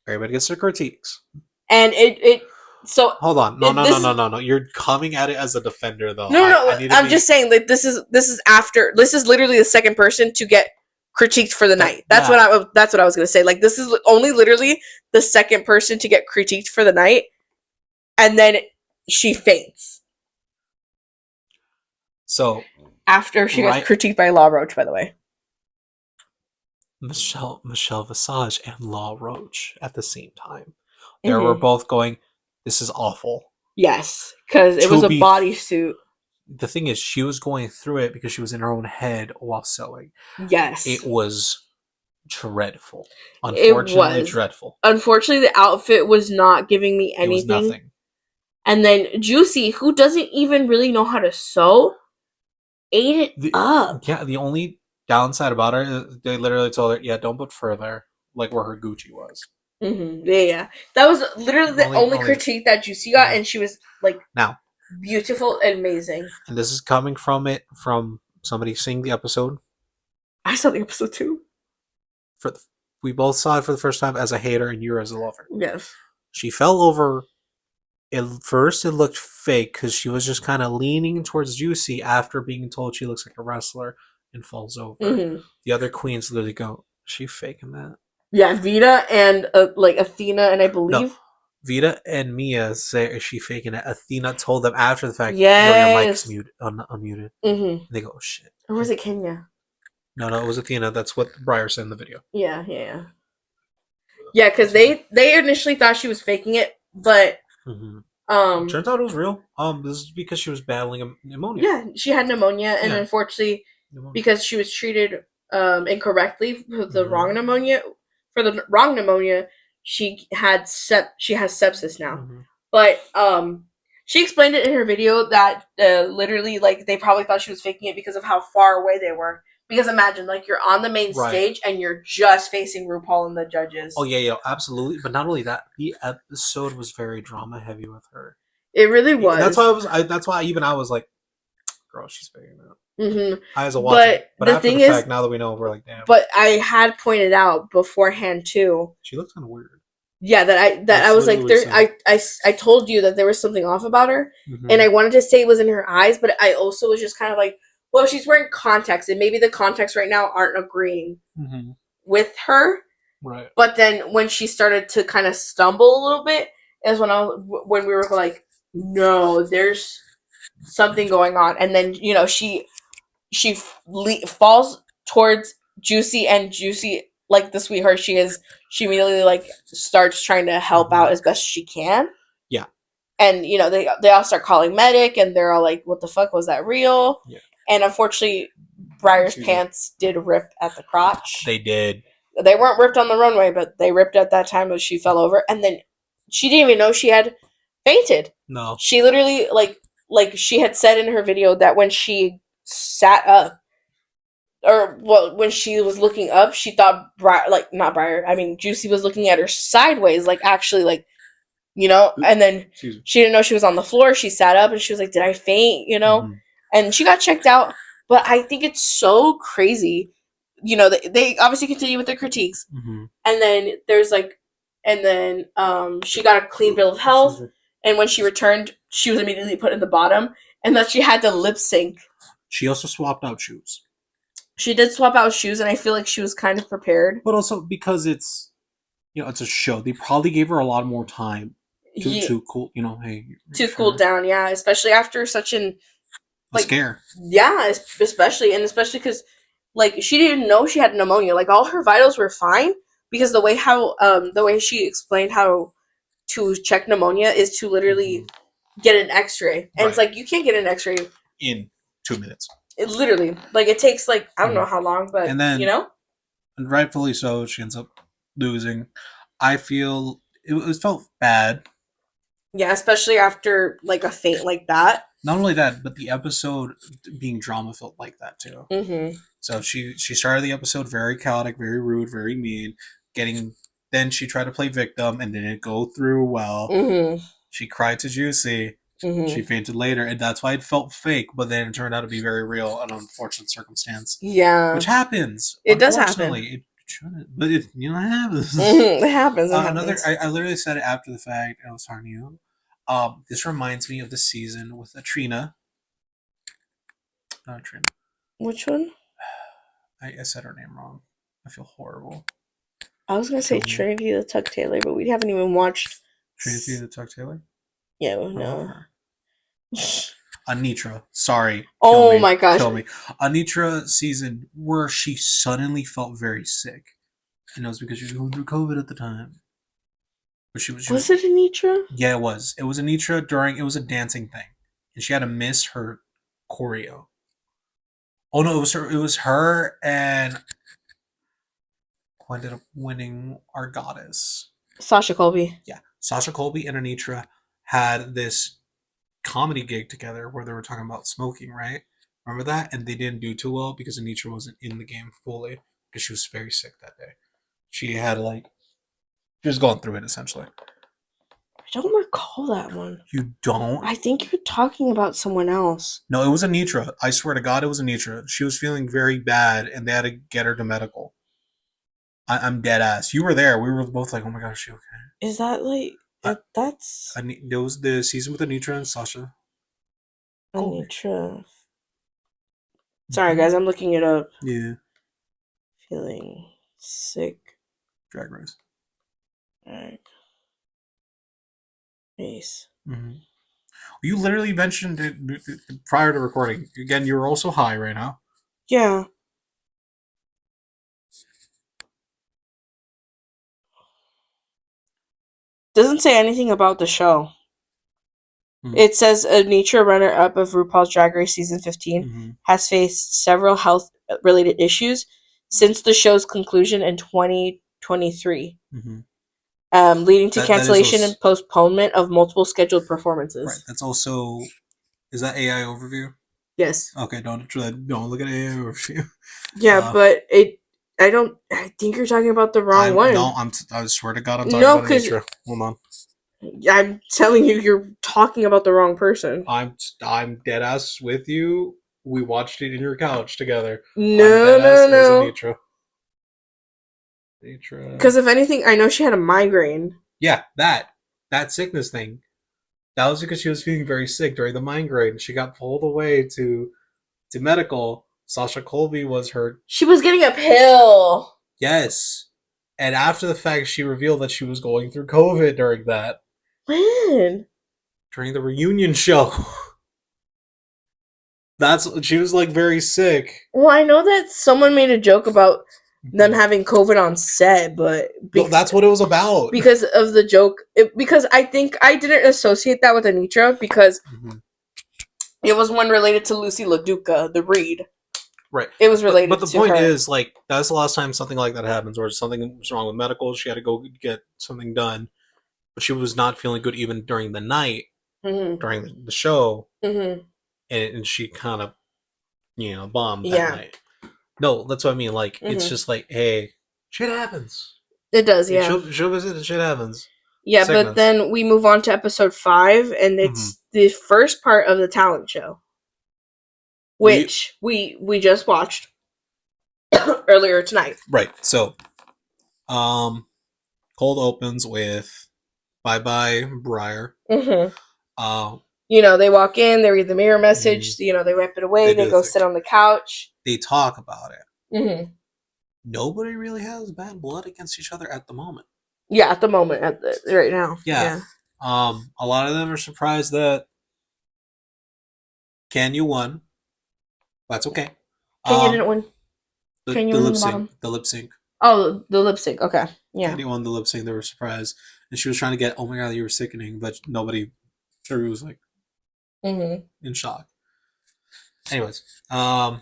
Everybody gets their critiques, and it. So hold on, no. You're coming at it as a defender, though. No. I'm just saying that this is after. This is literally the second person to get critiqued for the night. That's what I was gonna say. Like, this is only literally the second person to get critiqued for the night, and then she faints. So after she gets critiqued by Law Roach, by the way, Michelle Visage and Law Roach at the same time, they were both going, "This is awful." Yes, because it was a bodysuit. The thing is, she was going through it because she was in her own head while sewing. Yes. It was dreadful. Unfortunately, dreadful. Unfortunately, the outfit was not giving me anything. It was nothing. And then Juicy, who doesn't even really know how to sew, ate it up. Yeah, the only downside about her is they literally told her, "Yeah, don't put further," like where her Gucci was. Yeah. That was literally the only critique that Juicy got, and she was like, now, beautiful and amazing. And this is coming from somebody seeing the episode. I saw the episode too. We both saw it for the first time as a hater and you as a lover. Yes. She fell over. At first, it looked fake because she was just kind of leaning towards Juicy after being told she looks like a wrestler and falls over. The other queens literally go, "Is she faking that?" Yeah, Vita and Athena, and I believe. No. Vita and Mia say, "Is she faking it?" Athena told them after the fact, "Your mic's unmuted." And they go, "Oh shit." Or was it Kenya? No, it was Athena. That's what Briar said in the video. Yeah, because they initially thought she was faking it, but turns out it was real. This is because she was battling pneumonia. Yeah, she had pneumonia, and unfortunately, because she was treated incorrectly for the wrong pneumonia. For the wrong pneumonia, she has sepsis now. But she explained it in her video that literally, like, they probably thought she was faking it because of how far away they were. Because imagine, like, you're on the main stage and you're just facing RuPaul and the judges. Oh yeah, absolutely. But not only that, the episode was very drama heavy with her. It really was. That's why that's why even I was like, "Girl, she's figuring it out." I as a watcher, but after the fact, now that we know, we're like, "Damn." But I had pointed out beforehand too. She looks kind of weird. Yeah, I was like, I told you that there was something off about her, and I wanted to say it was in her eyes, but I also was just kind of like, well, she's wearing contacts, and maybe the contacts right now aren't agreeing with her. Right. But then when she started to kind of stumble a little bit, is when we were like, no, there's something going on, and then she falls towards Juicy, and Juicy, like the sweetheart she is, she immediately like starts trying to help out as best she can. Yeah. And they all start calling medic, and they're all like, "What the fuck, was that real?" Yeah. And unfortunately, Briar's pants did rip at the crotch. They did. They weren't ripped on the runway, but they ripped at that time as she fell over, and then she didn't even know she had fainted. No. She literally like she had said in her video that when she sat up, or when she was looking up, she thought Juicy was looking at her sideways, like actually like you know, and then Excuse me. she didn't know she was on the floor. She sat up and she was like, did I faint, you know? And she got checked out. But I think it's so crazy. You know, they obviously continue with their critiques. And then there's like, and then she got a clean bill of health. And when she returned, she was immediately put in the bottom. And that she had to lip sync. She also swapped out shoes. She did swap out shoes, and I feel like she was kind of prepared. But also because it's, you know, it's a show. They probably gave her a lot more time to cool, you know, hey. To cool down, yeah. Especially after such a scare. Yeah, especially because, like, she didn't know she had pneumonia. Like, all her vitals were fine because the way she explained how to check pneumonia is to literally get an X-ray, and it's like you can't get an X-ray in 2 minutes. It literally, like, it takes like I don't know how long, but and then, you know, and rightfully so, she ends up losing. I feel it felt bad. Yeah, especially after like a faint like that. Not only that, but the episode being drama felt like that too. So she started the episode very chaotic, very rude, very mean. Then she tried to play victim and didn't go through well. She cried to Juicy. She fainted later, and that's why it felt fake. But then it turned out to be very real, an unfortunate circumstance. Yeah, which happens. It does happen. It shouldn't, but it happens. It happens. I literally said it after the fact. I was talking to you. This reminds me of the season with Trina. Not Trina. Which one? I said her name wrong. I feel horrible. I was gonna say Trinity the Tuck Taylor, but we haven't even watched Trinity the Tuck Taylor. Yeah, no. Anitra, sorry. Oh my gosh. Kill me. Anitra season where she suddenly felt very sick. And it was because she was going through COVID at the time. But was it Anitra? Yeah, it was. It was Anitra it was a dancing thing. And she had to miss her choreo. Oh no, it was her and who ended up winning our goddess. Sasha Colby. Yeah. Sasha Colby and Anitra had this comedy gig together where they were talking about smoking, right? Remember that? And they didn't do too well because Anitra wasn't in the game fully because she was very sick that day. She had she was going through it essentially. I don't recall that one. You don't? I think you're talking about someone else. No, it was Anitra. I swear to God, it was Anitra. She was feeling very bad and they had to get her to medical. I'm dead ass. You were there. We were both like, oh my gosh, is she okay? Is that like... that's... There was the season with Anitra and Sasha. Anitra. Sorry, guys. I'm looking it up. Yeah. Feeling sick. Drag Race. Drag Race. You literally mentioned it prior to recording. Again, you were also high right now. Yeah. Doesn't say anything about the show. It says Anitra, runner-up of RuPaul's Drag Race Season 15, has faced several health-related issues since the show's conclusion in 2023, leading to cancellation and postponement of multiple scheduled performances. Right. That's also... Is that AI overview? Yes. Okay, don't look at AI overview. Yeah, but I think you're talking about the wrong one. No, I swear to God, I'm talking about Anitra. Hold on. I'm telling you, you're talking about the wrong person. I'm dead ass with you. We watched it in your couch together. No. Anitra. Because if anything, I know she had a migraine. Yeah, that sickness thing. That was because she was feeling very sick during the migraine. She got pulled away to medical. Sasha Colby was her. She was getting a pill. Yes. And after the fact, she revealed that she was going through COVID during that. When? During the reunion show. She was very sick. Well, I know that someone made a joke about them having COVID on set, but no, that's what it was about. Because of the joke, because I think I didn't associate that with Anitra because it was one related to Lucy LaDuca, the Reed. Right. It was related to But the point her. is, that's the last time something like that happens, where something was wrong with medical, she had to go get something done. But she was not feeling good even during the night, during the show. And she kind of, bombed that night. No, that's what I mean. It's just hey, shit happens. It does, yeah. Show visit, shit happens. Yeah, sickness. but then we move on to episode 5, and it's the first part of the talent show, which we just watched earlier tonight. Right. So, cold opens with Bye Bye Briar. You know, they walk in, they read the mirror message, you know, they wipe it away, they go sit on the couch. They talk about it. Mm-hmm. Nobody really has bad blood against each other at the moment. Yeah, at the moment, right now. Yeah. A lot of them are surprised that Kenya won. That's okay. Kenya didn't win. The Kenya lip was the bottom. sync. The lip sync. Oh, the lip sync. Okay. Yeah. Kenya won the lip sync. They were surprised. And she was trying to get, oh my god, you were sickening. But nobody, everybody was like, in shock. Anyways, that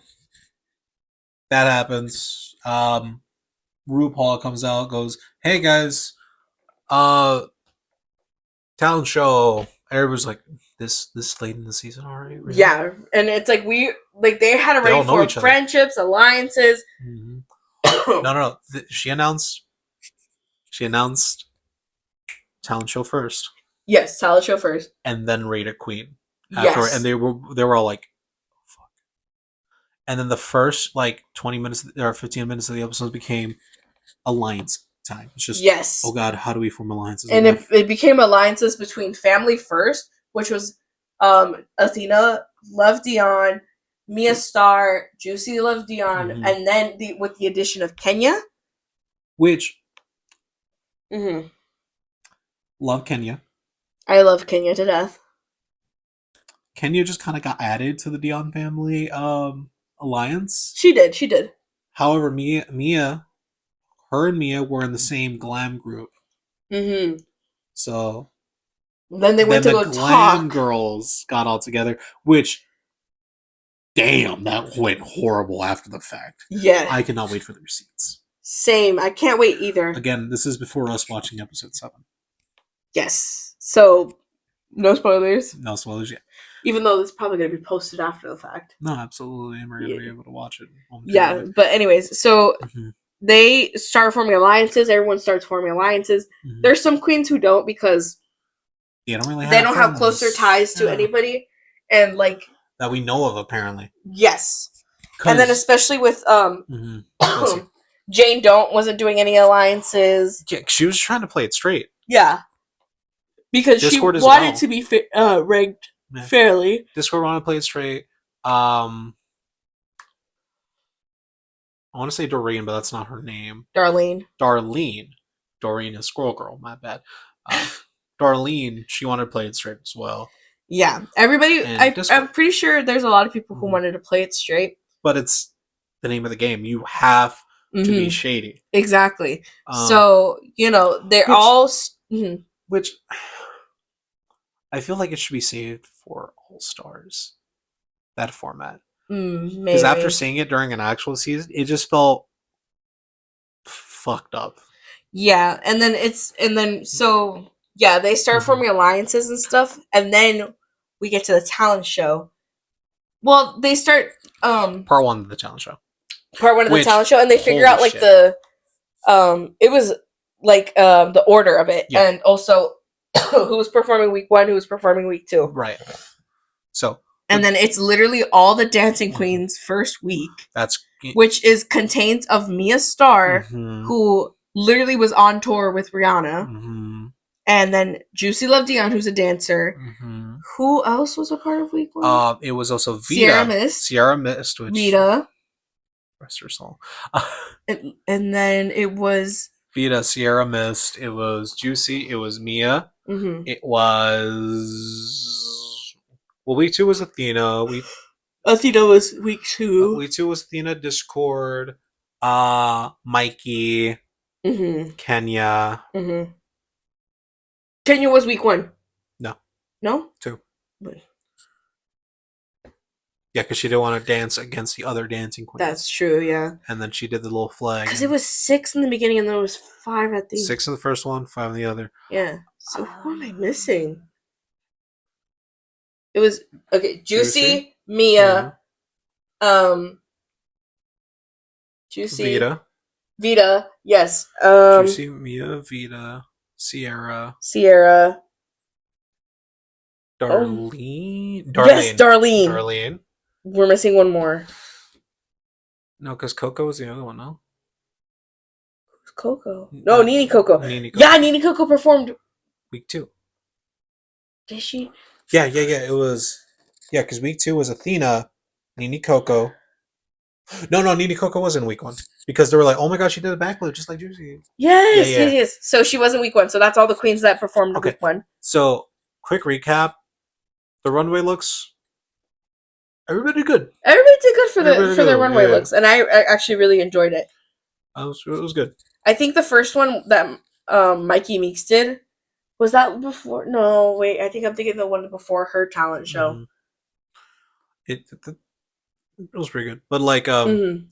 happens. RuPaul comes out, goes, "Hey guys, talent show." Everybody's like, "This late in the season already?" Really? Yeah, and it's like they had already formed friendships, alliances. No. She announced talent show first. Yes, talent show first, and then rated queen. Afterward. Yes, and they were all like, "Fuck." And then the first 20 minutes or 15 minutes of the episodes became alliance time. It's just oh god, how do we form alliances? And it became alliances between family first, which was Athena loved Dion, Mia Star, Juicy loved Dion, and then with the addition of Kenya, which love Kenya. I love Kenya to death. Kenya just kind of got added to the Dion family alliance. She did. However, her and Mia were in the same glam group. So then they went to go glam girls got all together, which damn, that went horrible after the fact. Yeah. I cannot wait for the receipts. Same. I can't wait either. Again, this is before us watching episode 7. Yes. So no spoilers. No spoilers yet. Even though it's probably going to be posted after the fact. No, absolutely. And we're going to be able to watch it. Yeah, but anyways, so they start forming alliances. Everyone starts forming alliances. There's some queens who don't because they don't have closer ties to anybody. And that we know of, apparently. Yes. And then especially with Jane wasn't doing any alliances. Yeah, she was trying to play it straight. Yeah. Because Discord she wanted to be ranked fairly. Discord wanted to play it straight. I want to say Doreen, but that's not her name. Darlene. Doreen is Squirrel Girl, my bad. Darlene, she wanted to play it straight as well. Yeah. Everybody, I'm pretty sure there's a lot of people who wanted to play it straight. But it's the name of the game. You have to be shady. Exactly. So, they're all... Which... I feel like it should be saved for All Stars. That format. Because after seeing it during an actual season, it just felt fucked up. Yeah, and then they start forming alliances and stuff, and then we get to the talent show. Well, they start part 1 of the talent show. The talent show, and they figure out it was the order of it, and also who was performing week 1, who was performing week 2. Right. So and then it's literally all the dancing queens first week. Which contains of Mia Star, who literally was on tour with Rihanna. And then Juicy Love Dion, who's a dancer. Who else was a part of week 1? It was also Vita. Sierra Mist. Which Vita. Rest her soul. and then it was... Vita, Sierra Mist. It was Juicy. It was Mia. It was... Well, week 2 was Athena. Athena was week 2. Week 2 was Athena, Discord, Mikey, Kenya. Kenya was week 1. No? 2. But... Yeah, because she didn't want to dance against the other dancing queens. That's true, yeah. And then she did the little flag. Because it was 6 in the beginning and then it was 5 at the... 6 in the first one, 5 in the other. Yeah. So who am I missing? It was... Okay, Juicy, Mia, Juicy... Vita, yes. Juicy, Mia, Vita. Sierra. Darlene. Yes, Darlene. Darlene. We're missing one more. No, because Coco was the other one, no? Coco. No, Nene Coco. Yeah, Nene Coco performed week 2. Did she? Yeah. It was. Yeah, because week 2 was Athena, Nene Coco. No, Nene Coco was in week 1 because they were like, "Oh my god, she did a backflip just like Juicy." Yes. So she was in week 1. So that's all the queens that performed week 1. So quick recap: the runway looks. Everybody did good. Everybody did good for their runway looks, and I actually really enjoyed it. It was good. I think the first one that Mikey Meeks did was that before. No, wait. I think I'm thinking the one before her talent show. Mm-hmm. It was pretty good, but like the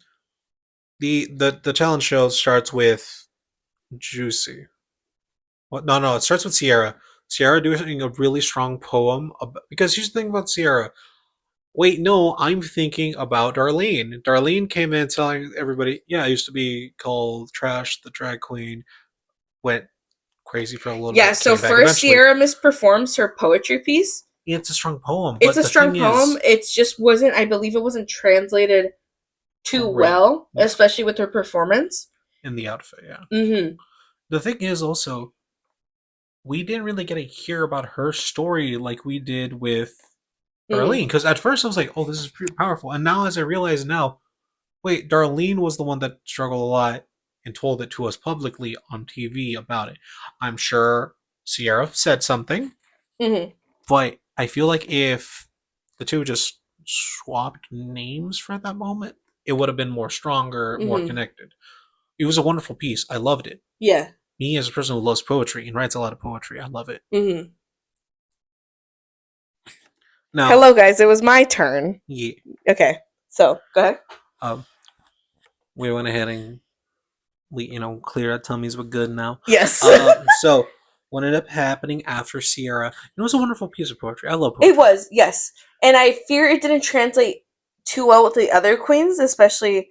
talent show starts with Juicy. What? No, it starts with Sierra. Sierra doing a really strong poem because here's the thing about Sierra. Wait, no, I'm thinking about Darlene. Darlene came in telling everybody, yeah, I used to be called Trash the Drag Queen. Went crazy for a little bit. Yeah, so first Sierra misperforms her poetry piece. It's a strong poem. It's a strong poem. It just wasn't, I believe it wasn't translated too well, especially with her performance. In the outfit, yeah. Mm-hmm. The thing is also, we didn't really get to hear about her story like we did with Darlene. Because at first I was like, oh, this is pretty powerful. And now as I realize now, wait, Darlene was the one that struggled a lot and told it to us publicly on TV about it. I'm sure Sierra said something, but I feel like if the two just swapped names for that moment, it would have been more stronger, more connected. It was a wonderful piece. I loved it. Yeah. Me as a person who loves poetry and writes a lot of poetry, I love it. Now, hello, guys. It was my turn. Yeah. Okay. So go ahead. We went ahead and clear our tummies. We're good now. Yes. So what ended up happening after Sierra? It was a wonderful piece of poetry. I love poetry. It was, yes, and I fear it didn't translate too well with the other queens, especially.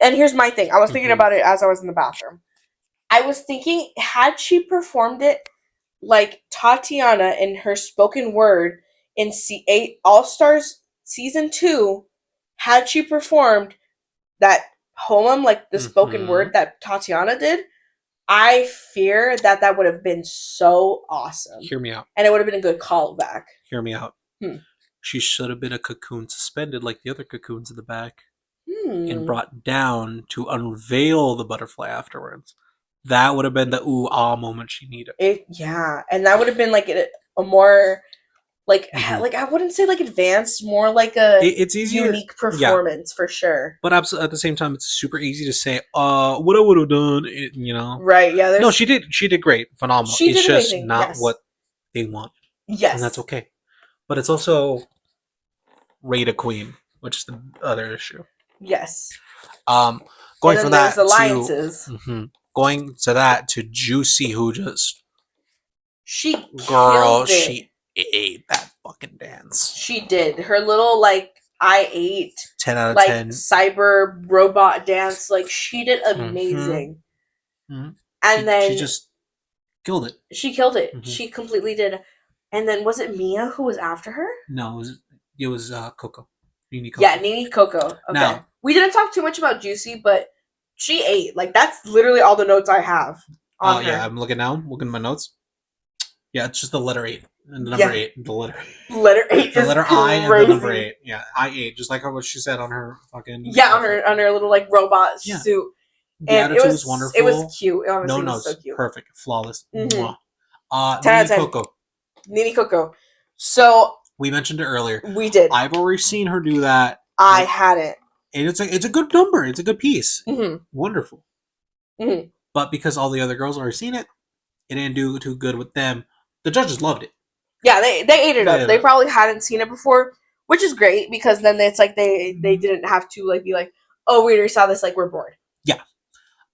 And here's my thing. I was thinking about it as I was in the bathroom. I was thinking, had she performed it like Tatiana in her spoken word in C8 All Stars Season 2, had she performed that poem, like the spoken word that Tatiana did, I fear that would have been so awesome. Hear me out. And it would have been a good callback. Hear me out. She should have been a cocoon suspended like the other cocoons in the back and brought down to unveil the butterfly afterwards. That would have been the ooh-ah moment she needed. Yeah, and that would have been like a more like I wouldn't say like advanced, more like it's unique performance for sure. But at the same time, it's super easy to say, what I would have done, Right? Yeah. No, she did great, phenomenal. It's just not what they want. Yes, and that's okay. But it's also rate a queen, which is the other issue. Yes. Going from that alliances. Going to that to Juicy, who just she ate that fucking dance. She did her little I ate 10 out of 10 cyber robot dance. Like she did amazing, and then she just killed it. She killed it. She completely did. And then was it Mia who was after her? No, it was Coco. Nene Coco. Yeah, Nene Coco. Okay. Now, we didn't talk too much about Juicy, but she ate. Like that's literally all the notes I have. On her. Yeah, I'm looking now. Looking at my notes. Yeah, it's just the letter 8 and the number 8. The letter 8. Letter 8. The letter I and the number 8. Yeah, I 8. Just like what she said on her fucking. Yeah, on her little robot suit. The attitude was wonderful. It was cute. Honestly, no it was so cute. Perfect, flawless. Nene Coco. Nene Coco. So we mentioned it earlier. We did. I've already seen her do that. I hadn't. And it's a good number. It's a good piece. Wonderful. But because all the other girls already seen it, it didn't do too good with them. The judges loved it. Yeah, they ate it up. They probably hadn't seen it before, which is great because then it's like they didn't have to be like, oh, we already saw this. Like we're bored. Yeah.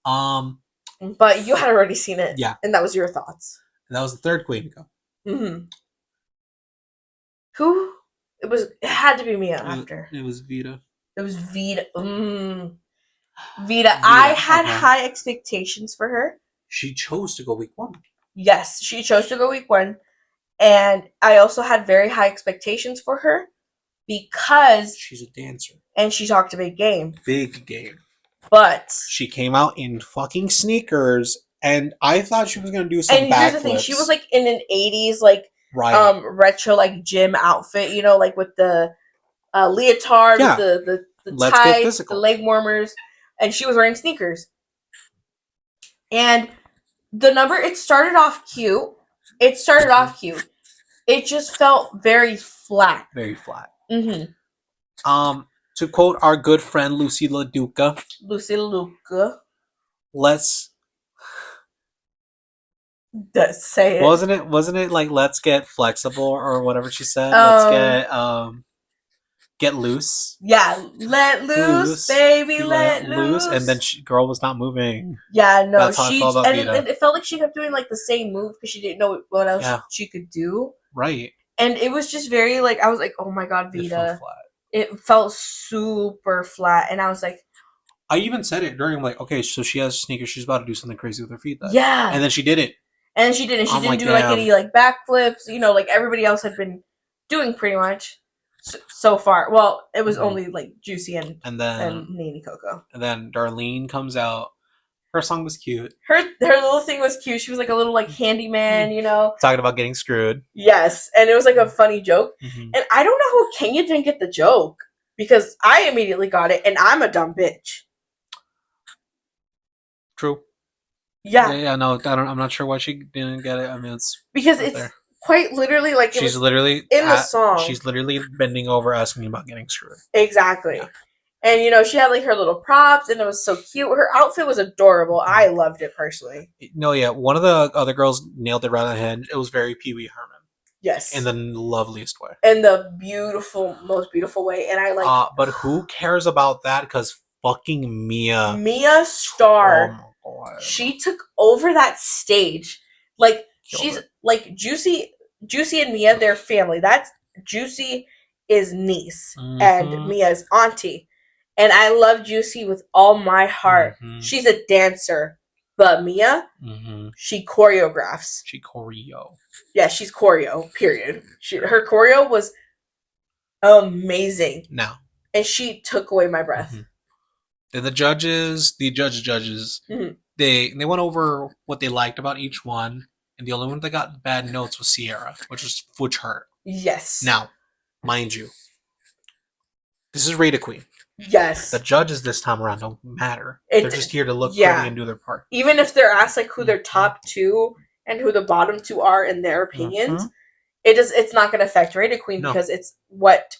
But you had already seen it. Yeah. And that was your thoughts. And that was the third queen to go. Who? It had to be Mia after. It was Vita. It was Vita. Vita. I had high expectations for her. She chose to go week 1. Yes, she chose to go week 1. And I also had very high expectations for her because she's a dancer. And she talked a big game. Big game. But she came out in fucking sneakers, and I thought she was gonna do some backflips. And here's the thing: she was like in an '80s like retro like gym outfit, you know, like with the leotard, with the tights, the leg warmers, and she was wearing sneakers. And the number, it started off cute. It just felt very flat. Very flat. Mm-hmm. To quote our good friend Lucy LaDuca, let's say it. Wasn't it like let's get flexible or whatever she said? Let's get loose. Yeah, let loose, baby, let loose. And then girl was not moving. Yeah, no, that's how I felt about Vita. And it felt like she kept doing like the same move because she didn't know what else she could do. Right. And it was just very like, I was like, oh my god, Vita. It felt super flat, and I was like, I even said it during like, okay, so she has sneakers, she's about to do something crazy with her feet. Then. Yeah, and then she did it. And she didn't. She didn't do like any like backflips, you know, like everybody else had been doing pretty much so far. Well, it was only like Juicy and Nene Coco. And then Darlene comes out. Her song was cute. Her little thing was cute. She was like a little like handyman, you know, talking about getting screwed. Yes, and it was like a funny joke. And I don't know how Kenya didn't get the joke because I immediately got it, and I'm a dumb bitch. True. Yeah. No, I'm not sure why she didn't get it. I mean, it's because it's there. Quite literally like she's literally in the song. She's literally bending over asking about getting screwed. Exactly. Yeah. And, you know, she had, like, her little props, and it was so cute. Her outfit was adorable. I loved it, personally. No, yeah. One of the other girls nailed it right on the head. It was very Pee Wee Herman. Yes. In the loveliest way. In the most beautiful way. And I like... but who cares about that? Because fucking Mia... Mia Starr. Oh, my God. She took over that stage. Like, she's... Like, Juicy and Mia, they're family. That's... Juicy is niece. And Mia's auntie. And I love Juicy with all my heart. She's a dancer. But Mia, she choreographs. Yeah, she's choreo, period. Her choreo was amazing. No. And she took away my breath. Then the judges, they went over what they liked about each one. And the only one that got bad notes was Sierra, which hurt. Yes. Now, mind you, this is Rita Queen. Yes. The judges this time around don't matter. They're just here to look pretty and do their part. Even if they're asked like who their top 2 and who the bottom 2 are in their opinions, it's not going to affect Rita Queen because it's what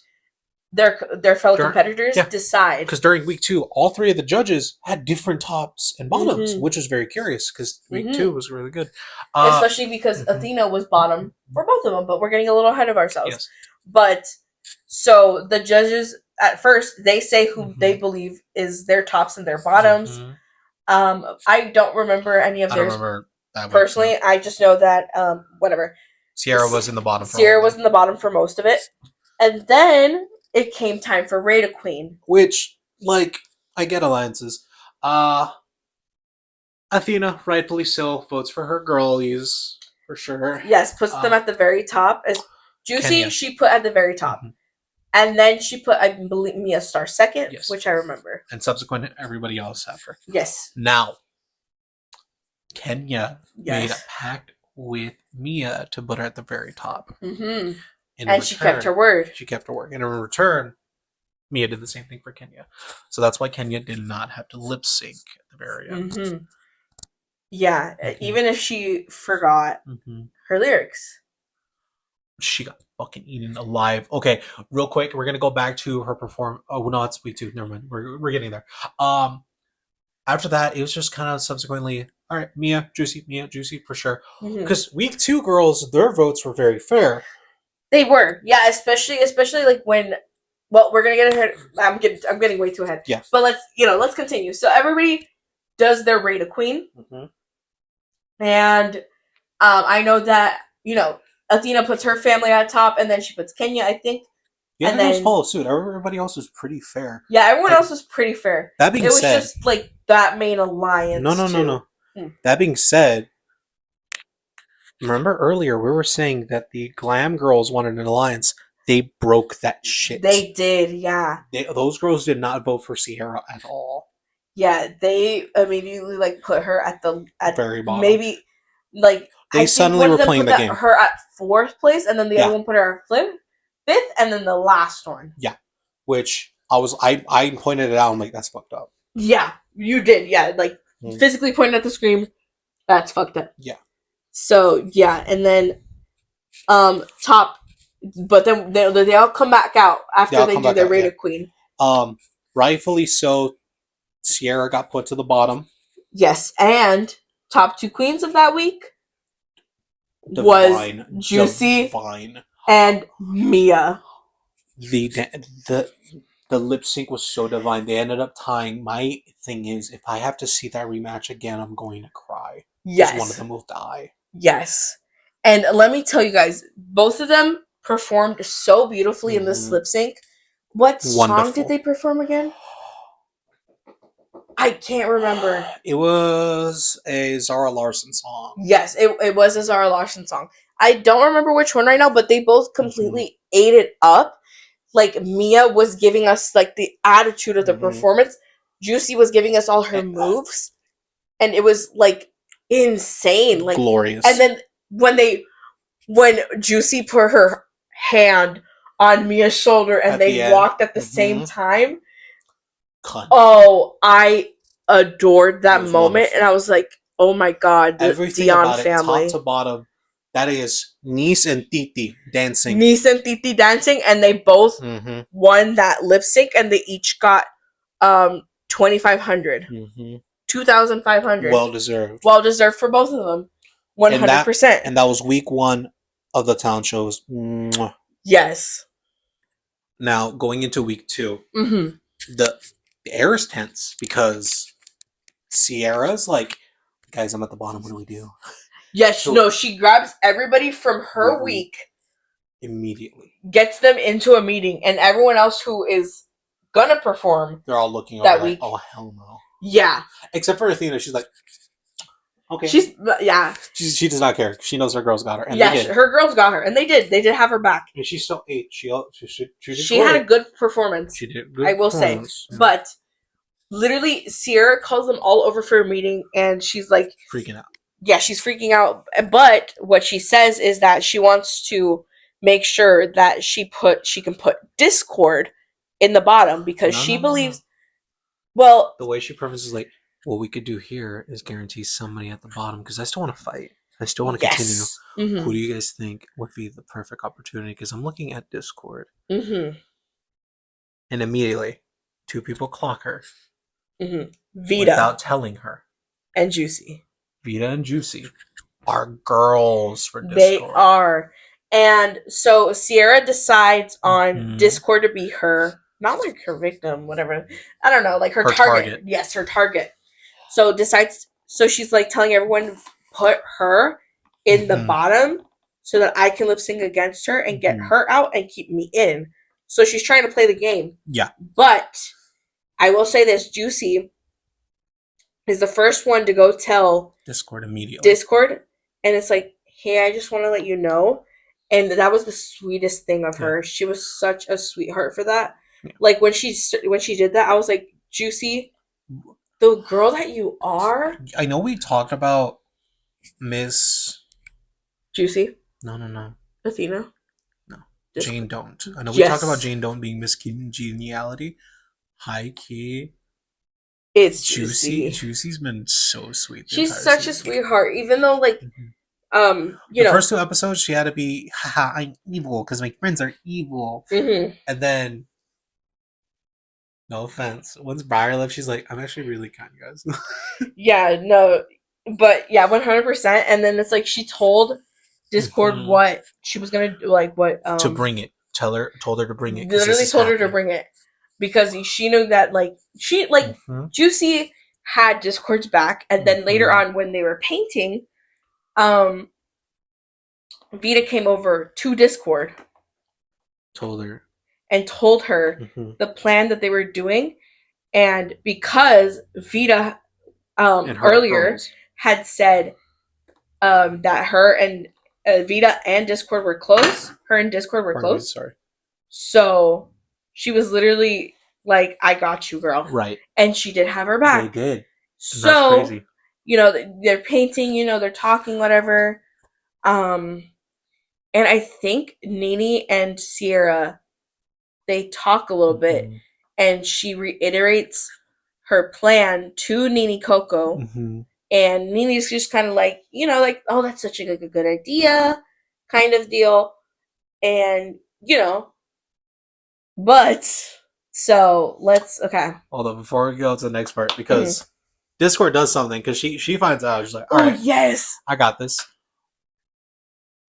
their fellow competitors decide. Because during week 2, all 3 of the judges had different tops and bottoms, which was very curious because week 2 was really good. Especially because Athena was bottom for both of them, but we're getting a little ahead of ourselves. Yes. But so the judges... At first, they say who they believe is their tops and their bottoms. I don't remember any of theirs personally. No. I just know that whatever. Sierra was in the bottom. Sierra was in the bottom for most of it, and then it came time for Rita Queen, which, like, I get alliances. Athena, rightfully so, votes for her girlies for sure. Yes, puts them at the very top. As Juicy, Kenya. She put at the very top. And then she put, I believe, Mia Starr second, which I remember. And subsequent, everybody else after. Yes. Now, Kenya made a pact with Mia to put her at the very top. And she kept her word. She kept her word. And in return, Mia did the same thing for Kenya. So that's why Kenya did not have to lip sync at the very end. Yeah, even if she forgot her lyrics. She got fucking eaten alive. Okay, real quick, we're gonna go back to her perform. Oh no, it's week 2. Never mind. We're getting there. After that, it was just kind of subsequently. All right, Mia, Juicy for sure. Because week 2 girls, their votes were very fair. They were, yeah, especially like when. Well, we're gonna get ahead. I'm getting way too ahead. Yeah. But let's continue. So everybody does their Rita Queen, and I know that Athena puts her family at top, and then she puts Kenya, I think. Yeah, and then follow suit. Everybody else was pretty fair. Yeah, everyone else was pretty fair. That being said, it was just like that main alliance. No. That being said, remember earlier we were saying that the Glam Girls wanted an alliance. They broke that shit. They did, yeah. Those girls did not vote for Sierra at all. Yeah, they immediately like put her at Very bottom. Maybe like they suddenly were playing the game. Her at 4th place, and then the other one put her at 5th, and then the last one. Yeah, which I pointed it out. I'm like, that's fucked up. Yeah, you did. Yeah, like physically pointed at the screen. That's fucked up. Yeah. So yeah, and then top, but then they all come back out after they do their Rated Queen. Rightfully so. Sierra got put to the bottom. Yes, and top 2 queens of that week was Juicy and Mia. The lip sync was so divine. They ended up tying. My thing is, if I have to see that rematch again, I'm going to cry. Yes. One of them will die. Yes. And let me tell you guys, both of them performed so beautifully in this lip sync. What song did they perform again? I can't remember. It was a Zara Larsson song. Yes, it was a Zara Larsson song. I don't remember which one right now, but they both completely ate it up. Like, Mia was giving us, like, the attitude of the performance. Juicy was giving us all her moves. And it was, like, insane. Like, glorious. And then when Juicy put her hand on Mia's shoulder and they walked at the same time. Cunt. Oh, I adored that moment, wonderful. And I was like, "Oh my god, the everything Dion about family, it, top to bottom, that is niece and Titi dancing, and they both won that lip sync, and they each got 2,500, 2,500, well deserved for both of them, 100%, and that was week 1 of the talent shows. Mwah. Yes. Now going into week 2, the air is tense because Sierra's like, guys, I'm at the bottom. What do we do? Yes, so, no, she grabs everybody from her week immediately, gets them into a meeting, and everyone else who is gonna perform, they're all looking that over week. Like, oh hell no! Yeah, except for Athena. She's like, okay. She does not care. She knows her girls got her. And her girls got her, and they did. They did have her back. And she still ate. She had a good performance. She did good. I will say, yeah. But literally, Sierra calls them all over for a meeting, and she's like freaking out. Yeah, she's freaking out. But what she says is that she wants to make sure that she can put Discord in the bottom because she believes. Well, the way she prefaces like, what we could do here is guarantee somebody at the bottom because I still want to fight. I still want to continue. Who do you guys think would be the perfect opportunity? Because I'm looking at Discord. And immediately, 2 people clock her. Vita. Without telling her. And Juicy. Vita and Juicy are girls for Discord. They are. And so Sierra decides on Discord to be her, not like her victim, whatever. I don't know, like her target. Yes, her target. So she's like telling everyone to put her in the bottom so that I can lip sync against her and get her out and keep me in. So she's trying to play the game. Yeah. But I will say this, Juicy is the first one to go tell Discord immediately. And it's like, hey, I just want to let you know. And that was the sweetest thing of her. She was such a sweetheart for that. Yeah. Like when she did that, I was like, Juicy, the girl that you are. I know we talked about Miss Juicy. No. Athena. No. Jane Don't. I know we talked about Jane Don't being Miss Congeniality. High key. It's Juicy. Juicy's been so sweet. She's such a sweetheart, even though like the first 2 episodes she had to be I'm evil because my friends are evil. And then no offense, once Briar left, she's like, I'm actually really kind, guys. Yeah, no, but yeah, 100%. And then it's like she told Discord what she was gonna do, like what to bring it. Told her to bring it. Literally told her to bring it. Because she knew that, Juicy had Discord's back, and then later on, when they were painting, Vita came over to Discord. Told her the plan that they were doing, and because Vita earlier had said that her and Vita and Discord were close. Her and Discord were Pardon me, close. sorry. So she was literally like, "I got you, girl," Right. and she did have her back. They did. So That's crazy. they're painting. They're talking, whatever. And I think Nene and Sierra, they talk a little bit, and she reiterates her plan to Nene Coco, and Nene's just kind of like, oh, that's such a good idea, kind of deal, and but so let's Although before we go to the next part, because Discord does something, because she finds out, she's like, all right, yes, I got this.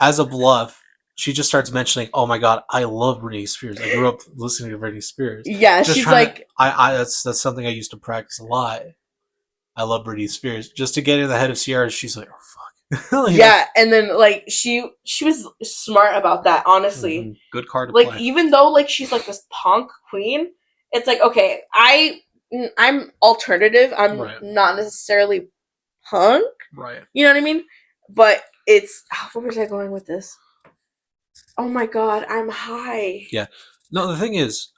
As a bluff, she just starts mentioning, "Oh my god, I love Britney Spears. I grew up listening to Britney Spears." Yeah, just she's like, I that's something I used to practice a lot. I love Britney Spears. Just to get in the head of Sierra, she's like, "Oh fuck." Yeah, and then like she was smart about that. Honestly, good card to like play. even though like she's like this punk queen, it's like, okay, I'm alternative. I'm not necessarily punk. Right. You know what I mean? But it's where was I going with this? Oh my god, I'm high. Yeah. No, the thing is,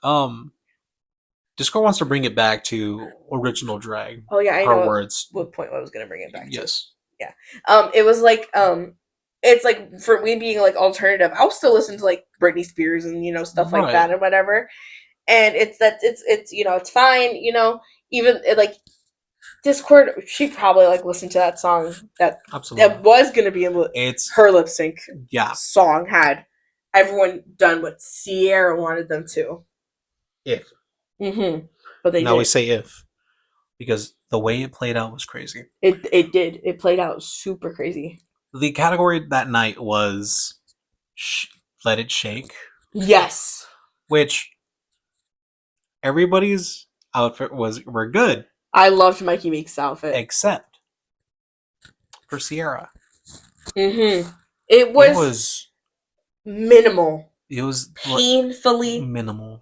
Discord wants to bring it back to original drag. Oh yeah, I her know words. What point I was gonna bring it back to. Yes. Yeah. It was like it's like for me being like alternative, I'll still listen to like Britney Spears and stuff like that and whatever. And it's it's fine, even like Discord, she probably like listened to that song that was gonna be her lip sync song had everyone done what Sierra wanted them to. If. But they now we say if, because the way it played out was crazy. It did. It played out super crazy. The category that night was Let It Shake. Yes. Which everybody's outfit were good. I loved Mikey Meek's outfit. Except for Sierra. It was minimal. It was painfully minimal.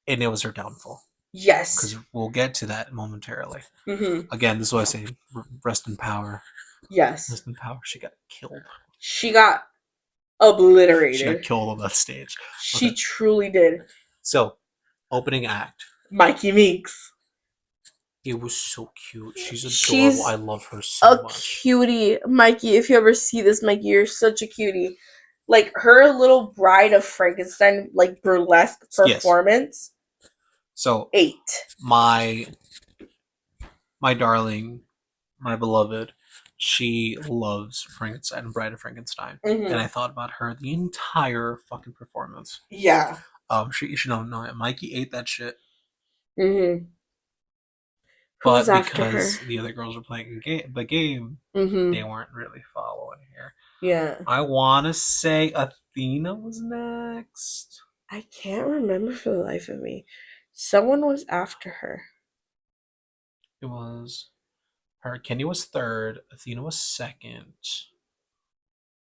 And it was her downfall. Yes. Because we'll get to that momentarily. Again, this is what I say. Rest in power. Yes. Rest in power. She got killed. She got obliterated. She got killed on that stage. She truly did. So, opening act. Mikey Meeks. It was so cute. She's adorable. I love her so much. A cutie. Mikey, if you ever see this, Mikey, you're such a cutie. Like, her little Bride of Frankenstein, like, burlesque performance. Yes. So, 8. My darling, my beloved, she loves Frankenstein and Bride of Frankenstein. And I thought about her the entire fucking performance. Yeah. She don't know it. Mikey ate that shit. But because the other girls were playing the game, they weren't really following her. Yeah. I want to say Athena was next. I can't remember for the life of me. Someone was after her. It was her. Kenny was third. Athena was second.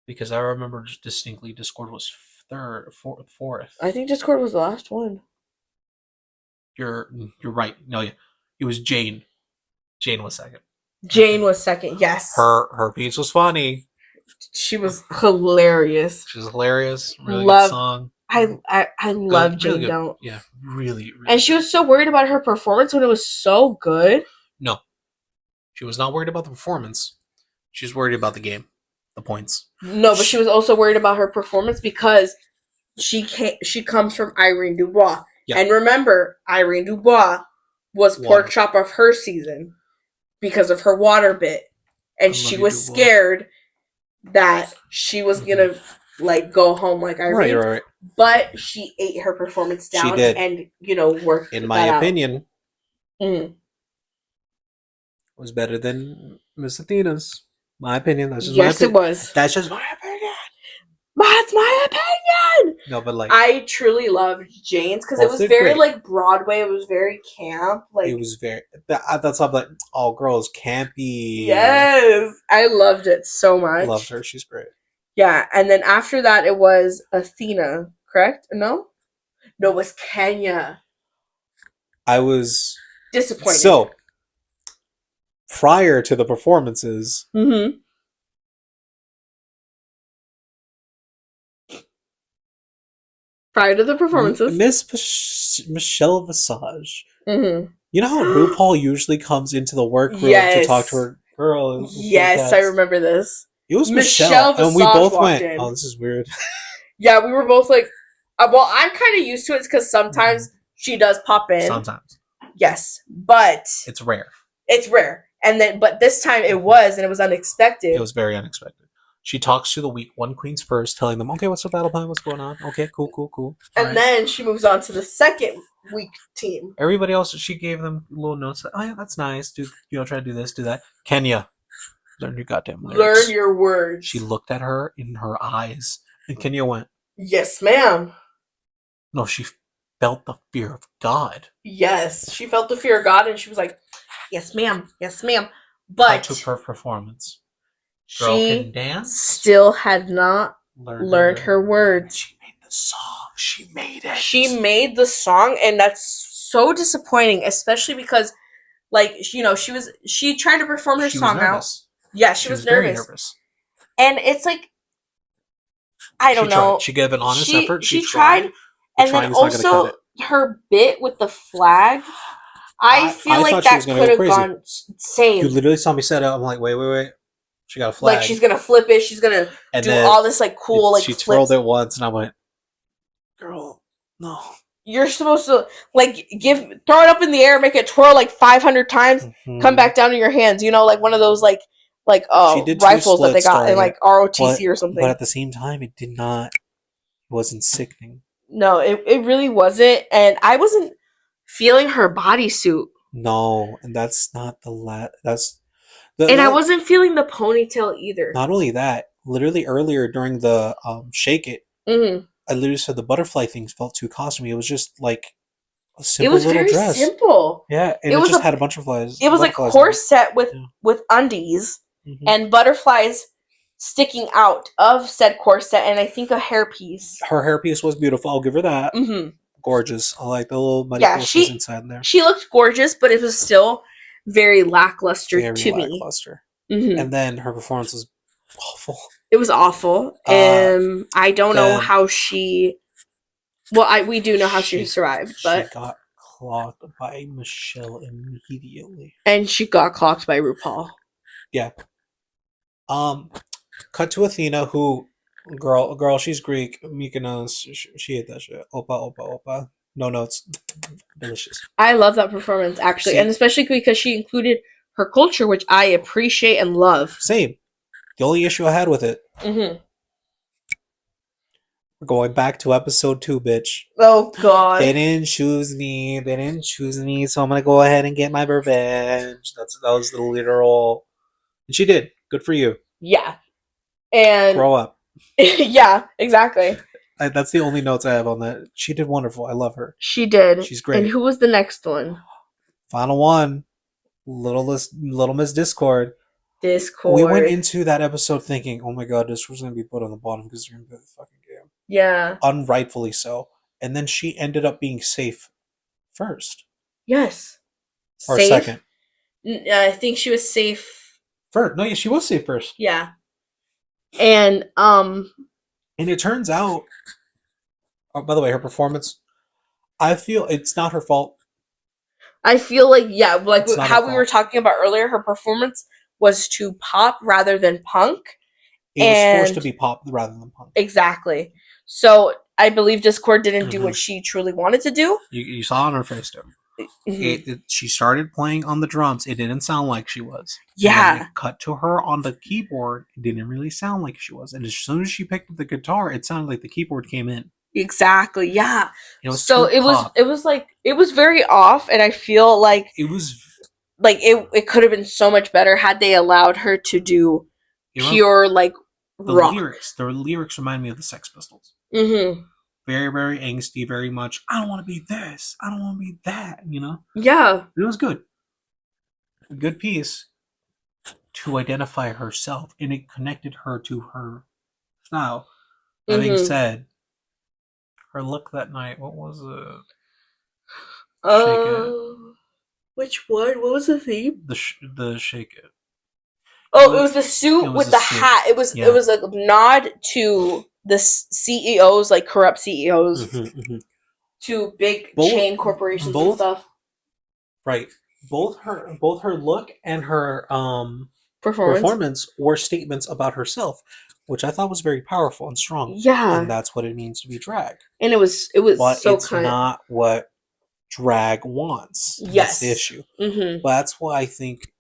Because I remember distinctly Discord was fourth. I think Discord was the last one. You're right. No, yeah. It was Jane. Jane was second. Jane was second, yes. Her piece was funny. She was hilarious. She was hilarious. Really good song. I love Jane really Don't. Yeah, really. And she was so worried about her performance when it was so good. No. She was not worried about the performance. She was worried about the game. The points. No, but she was also worried about her performance because she comes from Irene Dubois. Yep. And remember, Irene Dubois was pork chop of her season because of her water bit. And she was scared that she was going to like go home like Irene. Right. But she ate her performance down. She did. And, worked in my opinion, out. Was better than Miss Athena's. My opinion. That's just yes, my opinion. It was. That's just my opinion. That's my opinion. No, but like I truly loved Jane's because it was very like Broadway. It was very camp. Like it was very. That's all like all girls campy. Yes, I loved it so much. Loved her. She's great. Yeah, and then after that, it was Athena. Correct? No, it was Kenya. I was disappointed. So prior to the performances, Prior to the performances. Michelle Visage. Mm-hmm. You know how RuPaul usually comes into the workroom to talk to her girl? Yes, I remember this. It was Michelle and we Visage both went, in. "Oh, this is weird." Yeah, we were both like, well, I'm kind of used to it because sometimes she does pop in. Sometimes. Yes, but it's rare. It's rare. And then, but this time it was, and it was unexpected. It was very unexpected. She talks to the week one queens first, telling them, "Okay, what's the battle plan? What's going on? Okay, cool. And then she moves on to the second week team. Everybody else, she gave them little notes. Like, oh yeah, that's nice. Do try to do this, do that. Kenya, learn your goddamn lyrics. Learn your words. She looked at her in her eyes, and Kenya went, "Yes, ma'am." No, she felt the fear of God. Yes, she felt the fear of God, and she was like, "Yes, ma'am. Yes, ma'am." But to her performance, girl can dance. Still had not learned her words. She made the song. She made it. She made the song, and that's so disappointing, especially because, like, you know, she tried to perform her song out. Yeah, she was nervous. Very nervous. And it's like, I don't know. Tried. She gave an honest effort. She tried. And then also her bit with the flag, I feel like that could have gone insane. You literally saw me set up. I'm like, wait. She got a flag. Like, she's gonna flip it. She's gonna do all this like cool like. She twirled it once, and I went, "Girl, no." You're supposed to like throw it up in the air, make it twirl like 500 times, come back down to your hands. You know, like one of those like rifles that they got in like ROTC or something. But at the same time, it did not. It wasn't sickening. No, it really wasn't, and I wasn't feeling her bodysuit. No, and that's not I wasn't feeling the ponytail either. Not only that, literally earlier during the Shake It, I literally said the butterfly things felt too costumey. It was just like a simple little dress. It was very simple. Yeah, and it just had a bunch of flies. It was like corset with undies and butterflies sticking out of said corset, and I think a hairpiece. Her hairpiece was beautiful. I'll give her that. Gorgeous. I like the little mariposas inside there. She looked gorgeous, but it was still very lackluster to me. And then her performance was awful. It was awful. I don't know how she. Well, we do know how she survived, but she got clocked by Michelle immediately, and she got clocked by RuPaul. Yeah. Cut to Athena, who, girl, she's Greek. Mykonos, she ate that shit. Opa. No notes. Delicious. I love that performance, actually. And especially because she included her culture, which I appreciate and love. Same. The only issue I had with it. We're going back to episode 2, bitch. Oh, God. They didn't choose me, so I'm going to go ahead and get my revenge. That was the literal... And she did. Good for you. Yeah. And grow up. Yeah, exactly. That's the only notes I have on that. She did wonderful. I love her. She did. She's great. And who was the next one? Final one. Little Miss Discord. We went into that episode thinking, oh my god, Discord's going to be put on the bottom because they're going to play the fucking game. Yeah. Unrightfully so. And then she ended up being safe first. Yes. Or safe? Second. I think she was safe. First. No, yeah, she was safe first. Yeah. And it turns out, oh, by the way, her performance, I feel it's not her fault. I feel like, yeah, like how we were talking about earlier, her performance was to pop rather than punk. It was forced to be pop rather than punk. Exactly. So I believe Discord didn't do what she truly wanted to do. You saw on her face, too. She started playing on the drums. It didn't sound like she was. Yeah. It cut to her on the keyboard. It didn't really sound like she was. And as soon as she picked up the guitar, it sounded like the keyboard came in. Exactly. Yeah. It was very off, and I feel like it was like it could have been so much better had they allowed her to do pure like rock. The lyrics remind me of the Sex Pistols. Mm-hmm. Very, very angsty, very much, I don't want to be this, I don't want to be that, you know? Yeah. It was good. A good piece to identify herself, and it connected her to her style. That being said, her look that night, what was it? Shake It. Which one? What was the theme? The Shake It. Oh, it was the suit with the hat. It was a nod to the CEOs, like corrupt CEOs, to big chain corporations and stuff. Right. Both her look and her Performance were statements about herself, which I thought was very powerful and strong. Yeah. And that's what it means to be drag. And it was But so it's not what drag wants. Yes. That's the issue. Mm-hmm. But that's why I think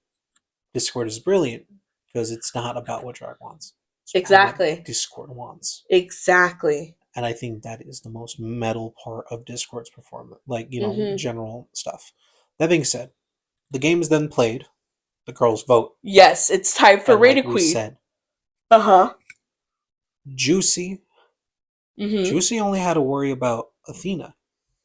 Discord is brilliant, because it's not about what drag wants. It's exactly what Discord wants. Exactly. And I think that is the most metal part of Discord's performance. Like, you know, general stuff. That being said, the game is then played. The girls vote. Yes, it's time for Rate a Queen. Said, Juicy. Juicy only had to worry about Athena.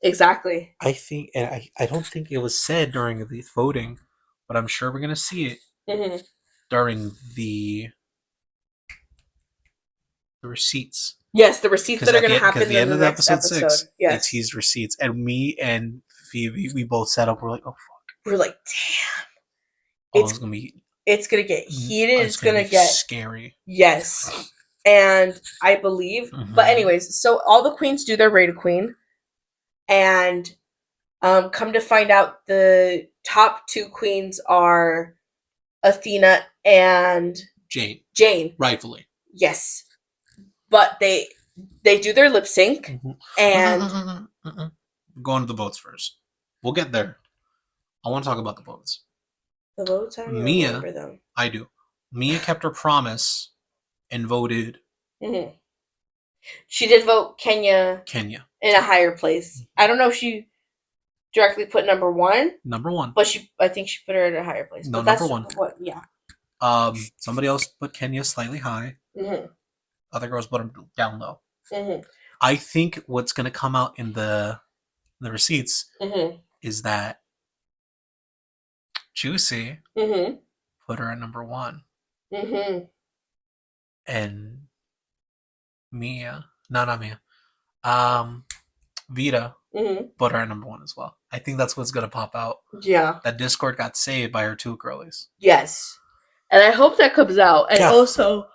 Exactly. I think, and I don't think it was said during the voting, but I'm sure we're gonna see it during the receipts. Yes, the receipts that are going to happen at the end of the episode 6. Yes. They teased receipts, and me and Phoebe, we both sat up. We're like, oh fuck. We're like, damn. It's gonna be. It's gonna get heated. It's gonna get scary. Yes, and I believe. But anyways, so all the queens do their Rate a Queen, and come to find out, the top 2 queens are Athena and Jane. Rightfully. Yes. But they do their lip sync, and going to the votes first. We'll get there. I want to talk about the votes. The votes, I don't remember them. I do. Mia kept her promise and voted. She did vote Kenya in a higher place. I don't know if she directly put number 1. Number 1. But I think she put her at a higher place. No, but number 1. Somebody else put Kenya slightly high. Other girls put them down low. I think what's going to come out in the receipts is that Juicy put her at number 1. And Mia, not Mia, Vita put her at number 1 as well. I think that's what's going to pop out. Yeah. That Discord got saved by her 2 girlies. Yes. And I hope that comes out. And also,